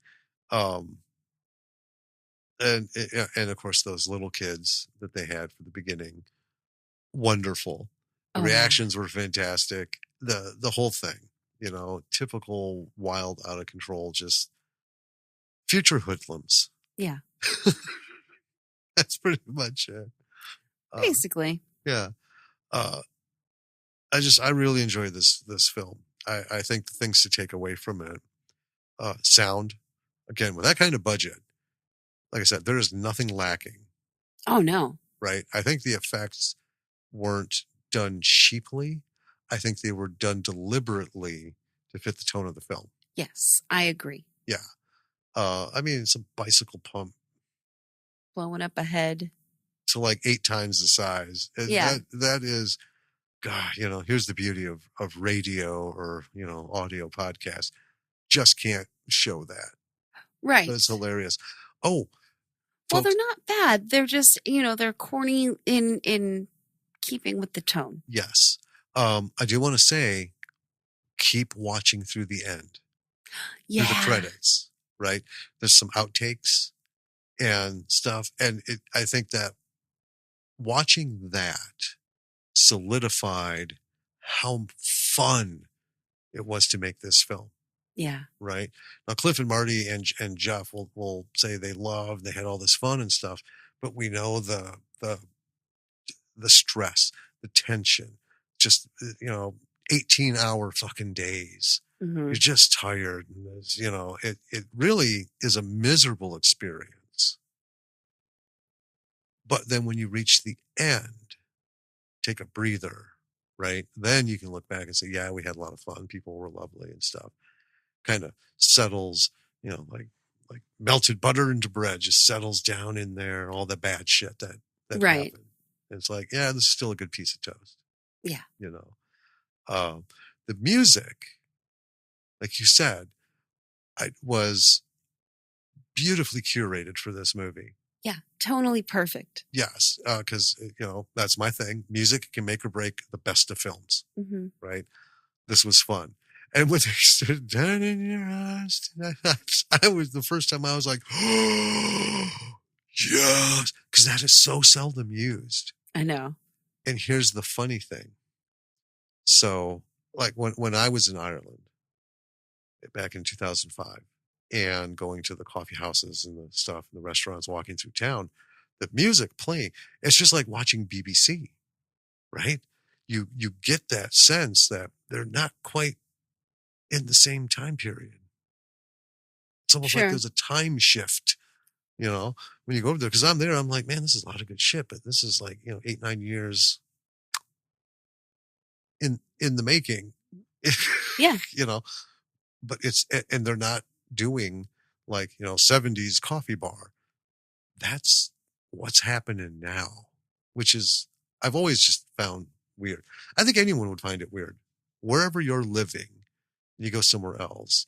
[SPEAKER 1] And of course those little kids that they had for the beginning, wonderful. The reactions were fantastic. The whole thing, typical wild, out of control, just future hoodlums.
[SPEAKER 2] Yeah.
[SPEAKER 1] That's pretty much it.
[SPEAKER 2] Basically.
[SPEAKER 1] Yeah. I really enjoyed this film. I think the things to take away from it, sound, again, with that kind of budget, like I said, there is nothing lacking.
[SPEAKER 2] Oh, no.
[SPEAKER 1] Right? I think the effects weren't done cheaply. I think they were done deliberately to fit the tone of the film.
[SPEAKER 2] Yes, I agree.
[SPEAKER 1] Yeah. I mean, it's a bicycle pump.
[SPEAKER 2] Blowing up a head.
[SPEAKER 1] To like 8 times the size.
[SPEAKER 2] Yeah.
[SPEAKER 1] That is, God, here's the beauty of radio or, audio podcast. Just can't show that.
[SPEAKER 2] Right.
[SPEAKER 1] But it's hilarious. Oh,
[SPEAKER 2] well, they're not bad. They're just, they're corny in keeping with the tone.
[SPEAKER 1] Yes. I do want to say, keep watching through the end.
[SPEAKER 2] Yeah.
[SPEAKER 1] Through the credits, right? There's some outtakes and stuff. And I think that watching that solidified how fun it was to make this film.
[SPEAKER 2] Yeah.
[SPEAKER 1] Right. Now, Cliff and Marty and Jeff will say they had all this fun and stuff, but we know the stress, the tension, just, 18-hour fucking days.
[SPEAKER 2] Mm-hmm.
[SPEAKER 1] You're just tired. And it really is a miserable experience. But then when you reach the end, take a breather, right? Then you can look back and say, yeah, we had a lot of fun. People were lovely and stuff. Kind of settles, like melted butter into bread, just settles down in there, all the bad shit that
[SPEAKER 2] right.
[SPEAKER 1] happened. And it's like, yeah, this is still a good piece of toast.
[SPEAKER 2] Yeah.
[SPEAKER 1] The music, like you said, was beautifully curated for this movie.
[SPEAKER 2] Yeah, tonally perfect.
[SPEAKER 1] Yes, because, that's my thing. Music can make or break the best of films,
[SPEAKER 2] mm-hmm.
[SPEAKER 1] right? This was fun. And when they stood down in your eyes tonight, the first time I was like, oh, yes, because that is so seldom used.
[SPEAKER 2] I know.
[SPEAKER 1] And here's the funny thing. So, like when I was in Ireland back in 2005 and going to the coffee houses and the stuff and the restaurants, walking through town, the music playing, it's just like watching BBC, right? You get that sense that they're not quite in the same time period. It's almost like there's a time shift, when you go over there, because I'm there, I'm like, man, this is a lot of good shit, but this is like, 8-9 years in the making.
[SPEAKER 2] Yeah.
[SPEAKER 1] But and they're not doing like, 70s coffee bar. That's what's happening now, which is, I've always just found weird. I think anyone would find it weird. Wherever you're living, you go somewhere else,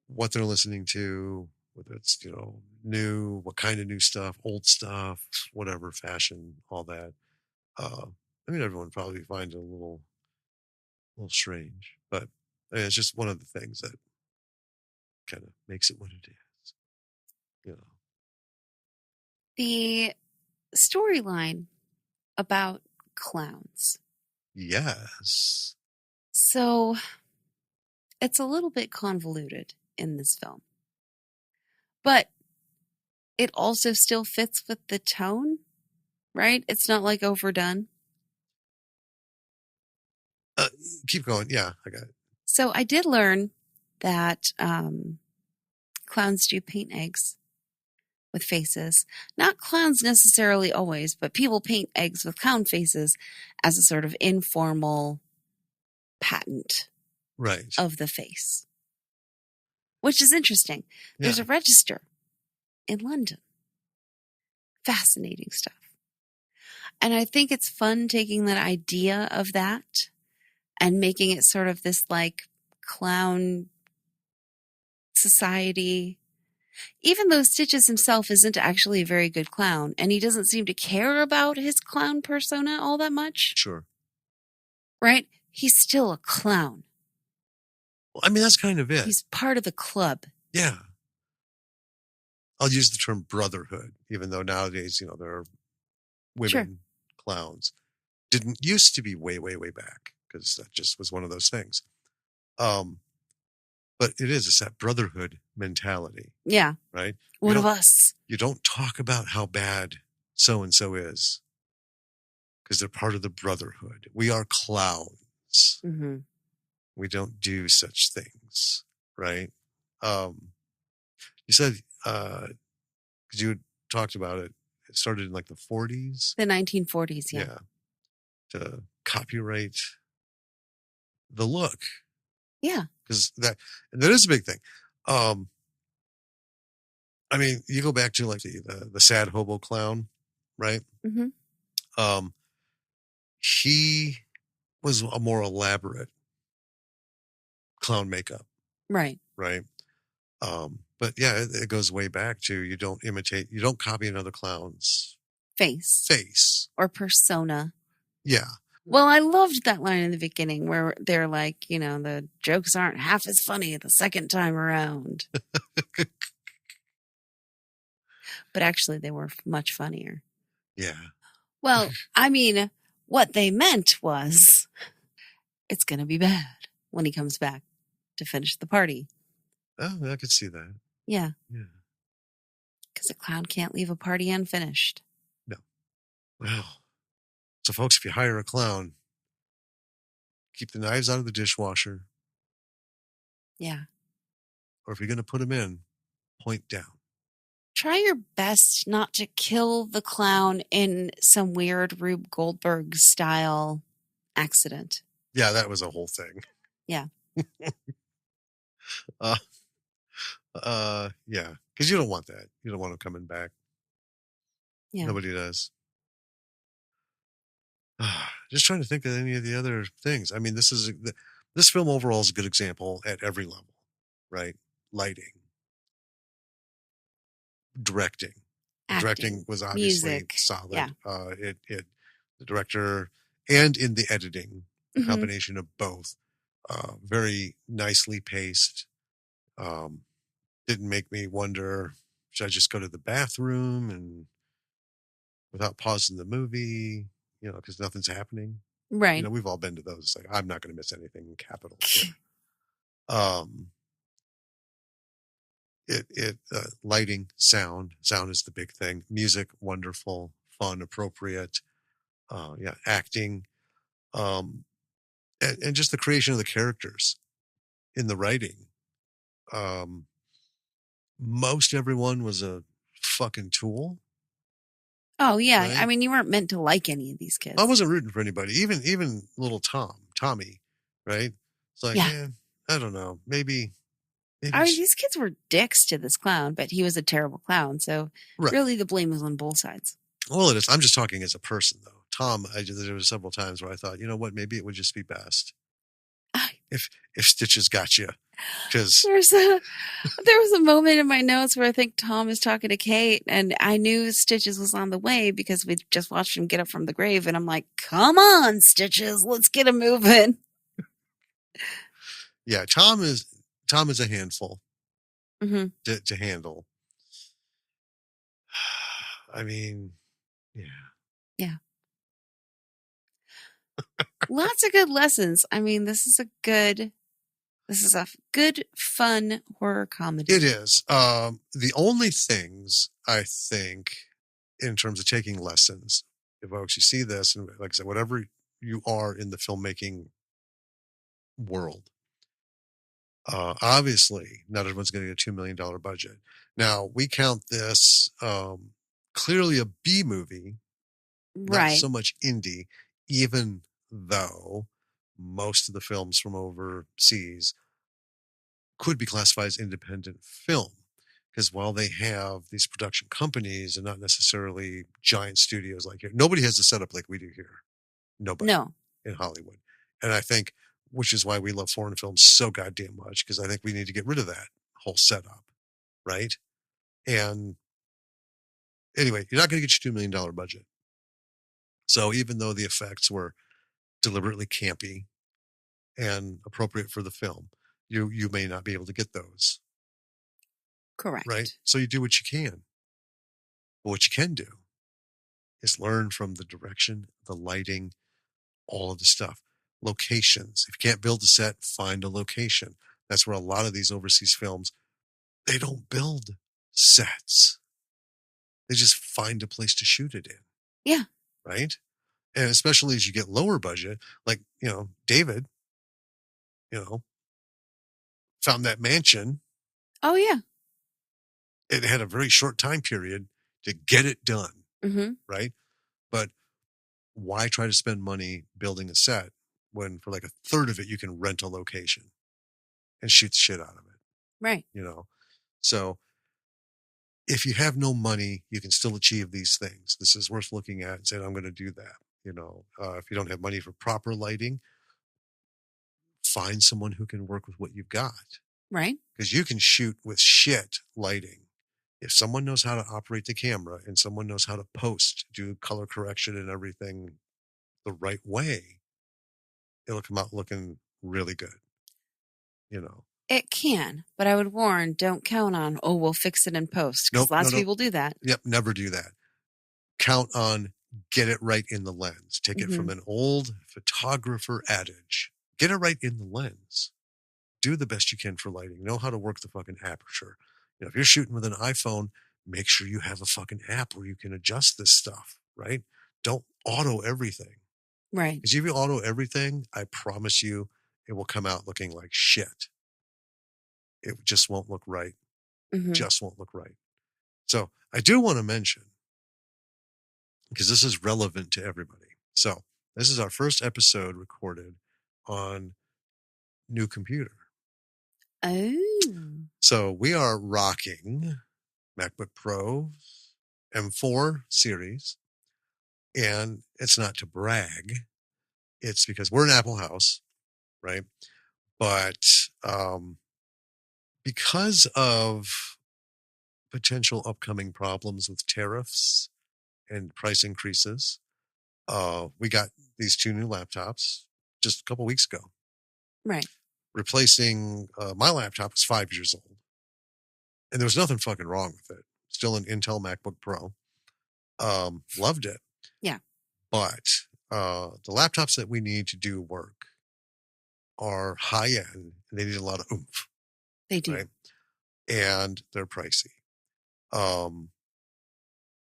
[SPEAKER 1] what they're listening to, whether it's, new, what kind of new stuff, old stuff, whatever, fashion, all that. I mean, everyone probably finds it a little strange, but it's just one of the things that kind of makes it what it is, you know.
[SPEAKER 2] The storyline about clowns.
[SPEAKER 1] Yes.
[SPEAKER 2] So it's a little bit convoluted in this film, but it also still fits with the tone, right? It's not like overdone.
[SPEAKER 1] Keep going. Yeah, I got it.
[SPEAKER 2] So I did learn that clowns do paint eggs with faces. Not clowns necessarily always, but people paint eggs with clown faces as a sort of informal patent
[SPEAKER 1] Right.
[SPEAKER 2] of the face, which is interesting. There's
[SPEAKER 1] Yeah.
[SPEAKER 2] a register in London. Fascinating stuff. And I think it's fun taking that idea of that and making it sort of this like clown society. Even though Stitches himself isn't actually a very good clown, and he doesn't seem to care about his clown persona all that much,
[SPEAKER 1] Sure.
[SPEAKER 2] right? He's still a clown.
[SPEAKER 1] Well, I mean, that's kind of it.
[SPEAKER 2] He's part of the club.
[SPEAKER 1] Yeah. I'll use the term brotherhood, even though nowadays, there are women clowns. Didn't used to be way, way, way back, because that just was one of those things. But it's that brotherhood mentality,
[SPEAKER 2] Yeah.
[SPEAKER 1] right?
[SPEAKER 2] One of us.
[SPEAKER 1] You don't talk about how bad so-and-so is because they're part of the brotherhood. We are clowns.
[SPEAKER 2] Mm-hmm.
[SPEAKER 1] We don't do such things, right? You said, because you had talked about it, it started in like the 40s.
[SPEAKER 2] The 1940s, yeah.
[SPEAKER 1] To copyright the look.
[SPEAKER 2] Yeah.
[SPEAKER 1] Because that is a big thing. I mean, you go back to like the sad hobo clown, right?
[SPEAKER 2] Mm-hmm.
[SPEAKER 1] He was a more elaborate clown makeup.
[SPEAKER 2] Right.
[SPEAKER 1] Right. But yeah, it goes way back to you don't copy another clown's face
[SPEAKER 2] or persona.
[SPEAKER 1] Yeah.
[SPEAKER 2] Well, I loved that line in the beginning where they're like, the jokes aren't half as funny the second time around. But actually, they were much funnier.
[SPEAKER 1] Yeah.
[SPEAKER 2] Well, I mean, what they meant was it's going to be bad when he comes back to finish the party.
[SPEAKER 1] Oh, I could see that.
[SPEAKER 2] Yeah.
[SPEAKER 1] Yeah.
[SPEAKER 2] Because a clown can't leave a party unfinished.
[SPEAKER 1] No. Well, so folks, if you hire a clown, keep the knives out of the dishwasher.
[SPEAKER 2] Yeah.
[SPEAKER 1] Or if you're going to put them in, point down.
[SPEAKER 2] Try your best not to kill the clown in some weird Rube Goldberg style accident.
[SPEAKER 1] Yeah, that was a whole thing.
[SPEAKER 2] Yeah.
[SPEAKER 1] Yeah, because you don't want that. You don't want him coming back.
[SPEAKER 2] Yeah.
[SPEAKER 1] Nobody does. Just trying to think of any of the other things. I mean, this film overall is a good example at every level, right? Lighting, directing.
[SPEAKER 2] Acting,
[SPEAKER 1] directing was obviously
[SPEAKER 2] music.
[SPEAKER 1] solid.
[SPEAKER 2] Yeah.
[SPEAKER 1] The director and in the editing, the
[SPEAKER 2] Mm-hmm.
[SPEAKER 1] combination of both, very nicely paced. Didn't make me wonder, should I just go to the bathroom and without pausing the movie, because nothing's happening.
[SPEAKER 2] Right.
[SPEAKER 1] We've all been to those. It's like, I'm not going to miss anything capital. Lighting, sound is the big thing. Music, wonderful, fun, appropriate. Acting, and just the creation of the characters in the writing. Most everyone was a fucking tool.
[SPEAKER 2] Oh yeah,
[SPEAKER 1] right?
[SPEAKER 2] I mean, you weren't meant to like any of these kids.
[SPEAKER 1] I wasn't rooting for anybody, even little Tommy, right? It's like,
[SPEAKER 2] Yeah.
[SPEAKER 1] I don't know, maybe Maybe
[SPEAKER 2] I mean, these kids were dicks to this clown, but he was a terrible clown. So
[SPEAKER 1] right.
[SPEAKER 2] really the blame was on both sides.
[SPEAKER 1] Well, it is. I'm just talking as a person, though. Tom, there were several times where I thought, you know what, maybe it would just be best if Stitches got you, because
[SPEAKER 2] there was a moment in my notes where I think Tom is talking to Kate, and I knew Stitches was on the way because we just watched him get up from the grave, and I'm like, "Come on, Stitches, let's get him moving."
[SPEAKER 1] Yeah, Tom is a handful to handle. I mean, yeah.
[SPEAKER 2] Yeah. Lots of good lessons. I mean, this is a good, fun horror comedy.
[SPEAKER 1] It is. The only things I think, in terms of taking lessons, if folks, you see this, and like I said, whatever you are in the filmmaking world, obviously not everyone's going to get a $2 million budget. Now, we count this clearly a B movie, not so much indie, even though most of the films from overseas could be classified as independent film. Because while they have these production companies and not necessarily giant studios like here, nobody has a setup like we do here. Nobody.
[SPEAKER 2] No.
[SPEAKER 1] In Hollywood. And I think, which is why we love foreign films so goddamn much, because I think we need to get rid of that whole setup, right? And anyway, you're not going to get your $2 million budget. So even though the effects were deliberately campy and appropriate for the film, you may not be able to get those.
[SPEAKER 2] Correct.
[SPEAKER 1] Right? So you do what you can. But what you can do is learn from the direction, the lighting, all of the stuff. Locations. If you can't build a set, find a location. That's where a lot of these overseas films, they don't build sets. They just find a place to shoot it in.
[SPEAKER 2] Yeah.
[SPEAKER 1] Right? And especially as you get lower budget, like, David, found that mansion.
[SPEAKER 2] Oh, yeah.
[SPEAKER 1] It had a very short time period to get it done.
[SPEAKER 2] Mm-hmm.
[SPEAKER 1] Right? But why try to spend money building a set when for like a third of it, you can rent a location and shoot the shit out of it?
[SPEAKER 2] Right.
[SPEAKER 1] So if you have no money, you can still achieve these things. This is worth looking at and saying, I'm going to do that. If you don't have money for proper lighting, find someone who can work with what you've got.
[SPEAKER 2] Right.
[SPEAKER 1] Because you can shoot with shit lighting. If someone knows how to operate the camera and someone knows how to post, do color correction and everything the right way, it'll come out looking really good.
[SPEAKER 2] It can, but I would warn, don't count on, we'll fix it in post. Because lots of people do that.
[SPEAKER 1] Yep, never do that. Count on, get it right in the lens. Take it from an old photographer adage. Get it right in the lens. Do the best you can for lighting. Know how to work the fucking aperture. If you're shooting with an iPhone, make sure you have a fucking app where you can adjust this stuff, right? Don't auto everything.
[SPEAKER 2] Right.
[SPEAKER 1] Because if you auto everything, I promise you, it will come out looking like shit. It just won't look right. Just won't look right. So I do want to mention, because this is relevant to everybody. So this is our first episode recorded on new computer.
[SPEAKER 2] Oh.
[SPEAKER 1] So we are rocking MacBook Pro M4 series. And it's not to brag. It's because we're an Apple house, right? But because of potential upcoming problems with tariffs and price increases, we got these 2 new laptops just a couple weeks ago.
[SPEAKER 2] Right.
[SPEAKER 1] Replacing my laptop was 5 years old. And there was nothing fucking wrong with it. Still an Intel MacBook Pro. Loved it.
[SPEAKER 2] Yeah.
[SPEAKER 1] But the laptops that we need to do work are high end and they need a lot of oomph.
[SPEAKER 2] They do.
[SPEAKER 1] Right? And they're pricey.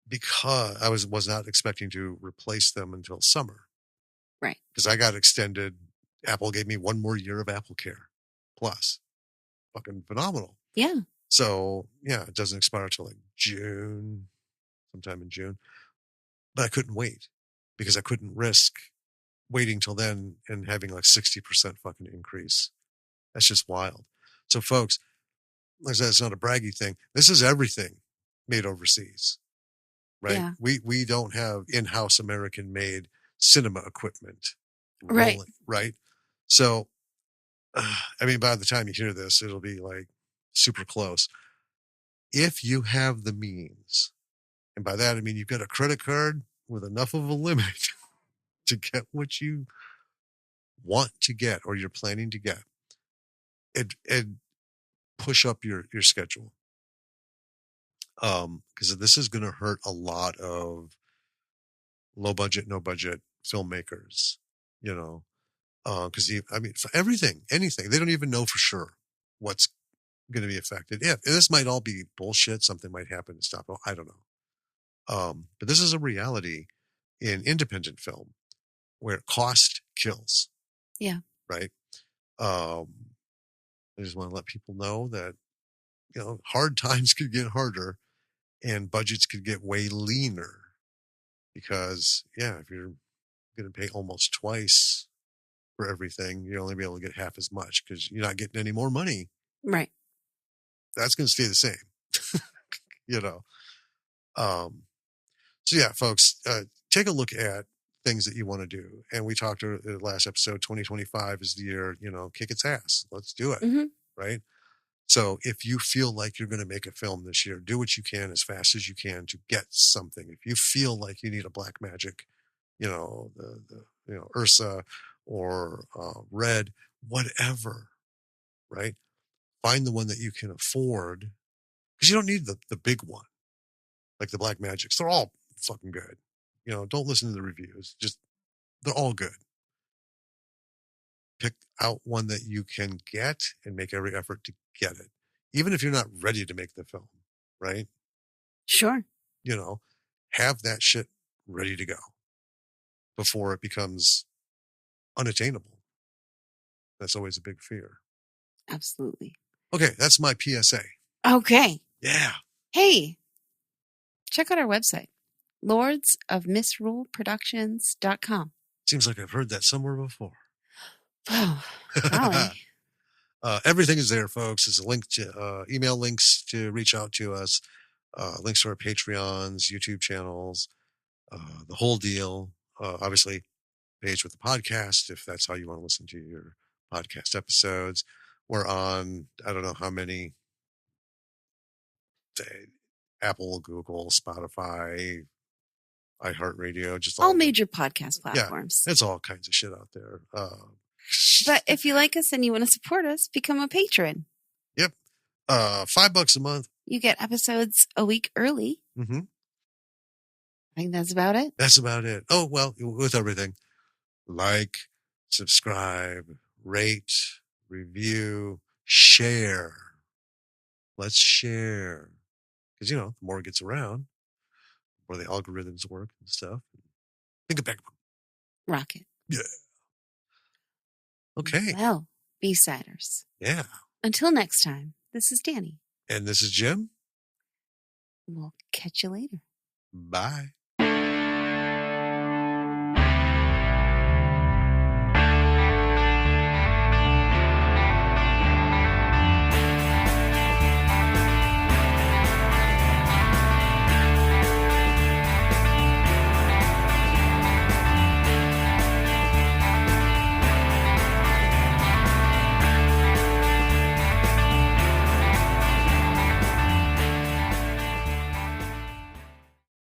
[SPEAKER 1] Because I was not expecting to replace them until summer.
[SPEAKER 2] Right.
[SPEAKER 1] Because I got extended. Apple gave me 1 more year of Apple Care Plus. Fucking phenomenal.
[SPEAKER 2] Yeah.
[SPEAKER 1] So, yeah, it doesn't expire till like June, sometime in June. But I couldn't wait because I couldn't risk waiting till then and having like 60% fucking increase. That's just wild. So, folks, like I said, it's not a braggy thing. This is everything made overseas, right?
[SPEAKER 2] Yeah.
[SPEAKER 1] We don't have in-house American-made cinema equipment
[SPEAKER 2] Right.
[SPEAKER 1] rolling, right? So, I mean, by the time you hear this, it'll be like super close. If you have the means, and by that I mean you've got a credit card with enough of a limit to get what you want to get or you're planning to get, and push up your schedule. Because this is going to hurt a lot of low budget, no budget filmmakers, you know, because I mean, for everything, anything, they don't even know for sure what's going to be affected. Yeah, this might all be bullshit. Something might happen to stop it. I don't know. But this is a reality in independent film where cost kills.
[SPEAKER 2] Yeah.
[SPEAKER 1] Right. I just want to let people know that, you know, hard times could get harder and budgets could get way leaner because, yeah, if you're going to pay almost twice for everything, you'll only be able to get half as much because you're not getting any more money.
[SPEAKER 2] Right.
[SPEAKER 1] That's going to stay the same, you know. So yeah, folks, take a look at things that you want to do. And we talked in the last episode, 2025 is the year, you know, kick its ass. Let's do it.
[SPEAKER 2] Mm-hmm.
[SPEAKER 1] Right. So if you feel like you're going to make a film this year, do what you can as fast as you can to get something. If you feel like you need a Black Magic, you know, you know, Ursa or Red, whatever, right? Find the one that you can afford because you don't need the big one, like the Black Magics. They're all fucking good. You know, don't listen to the reviews. Just, they're all good. Pick out one that you can get and make every effort to get it. Even if you're not ready to make the film, right?
[SPEAKER 2] Sure.
[SPEAKER 1] You know, have that shit ready to go before it becomes unattainable. That's always a big fear.
[SPEAKER 2] Absolutely.
[SPEAKER 1] Okay, that's my PSA.
[SPEAKER 2] Okay.
[SPEAKER 1] Yeah.
[SPEAKER 2] Hey, check out our website, lordsofmisruleproductions.com.
[SPEAKER 1] Seems like I've heard that somewhere before.
[SPEAKER 2] Oh, golly.
[SPEAKER 1] Everything is there, folks. There's a link to email links to reach out to us, links to our Patreons, YouTube channels, the whole deal. Obviously, page with the podcast if that's how you want to listen to your podcast episodes. We're on, I don't know how many, Apple, Google, Spotify, iHeartRadio, just
[SPEAKER 2] all major podcast platforms.
[SPEAKER 1] Yeah, it's all kinds of shit out there.
[SPEAKER 2] But if you like us and you want to support us, become a patron.
[SPEAKER 1] Yep. $5 a month.
[SPEAKER 2] You get episodes a week early.
[SPEAKER 1] Mm-hmm.
[SPEAKER 2] I think that's about it.
[SPEAKER 1] That's about it. Oh, well, with everything. Like, subscribe, rate, review, share. Let's share. Because, you know, the more it gets around, the more the algorithms work and stuff. Think of back.
[SPEAKER 2] Rocket.
[SPEAKER 1] Yeah. Okay.
[SPEAKER 2] Well, B-siders.
[SPEAKER 1] Yeah.
[SPEAKER 2] Until next time, this is Danny.
[SPEAKER 1] And this is Jim.
[SPEAKER 2] We'll catch you later.
[SPEAKER 1] Bye.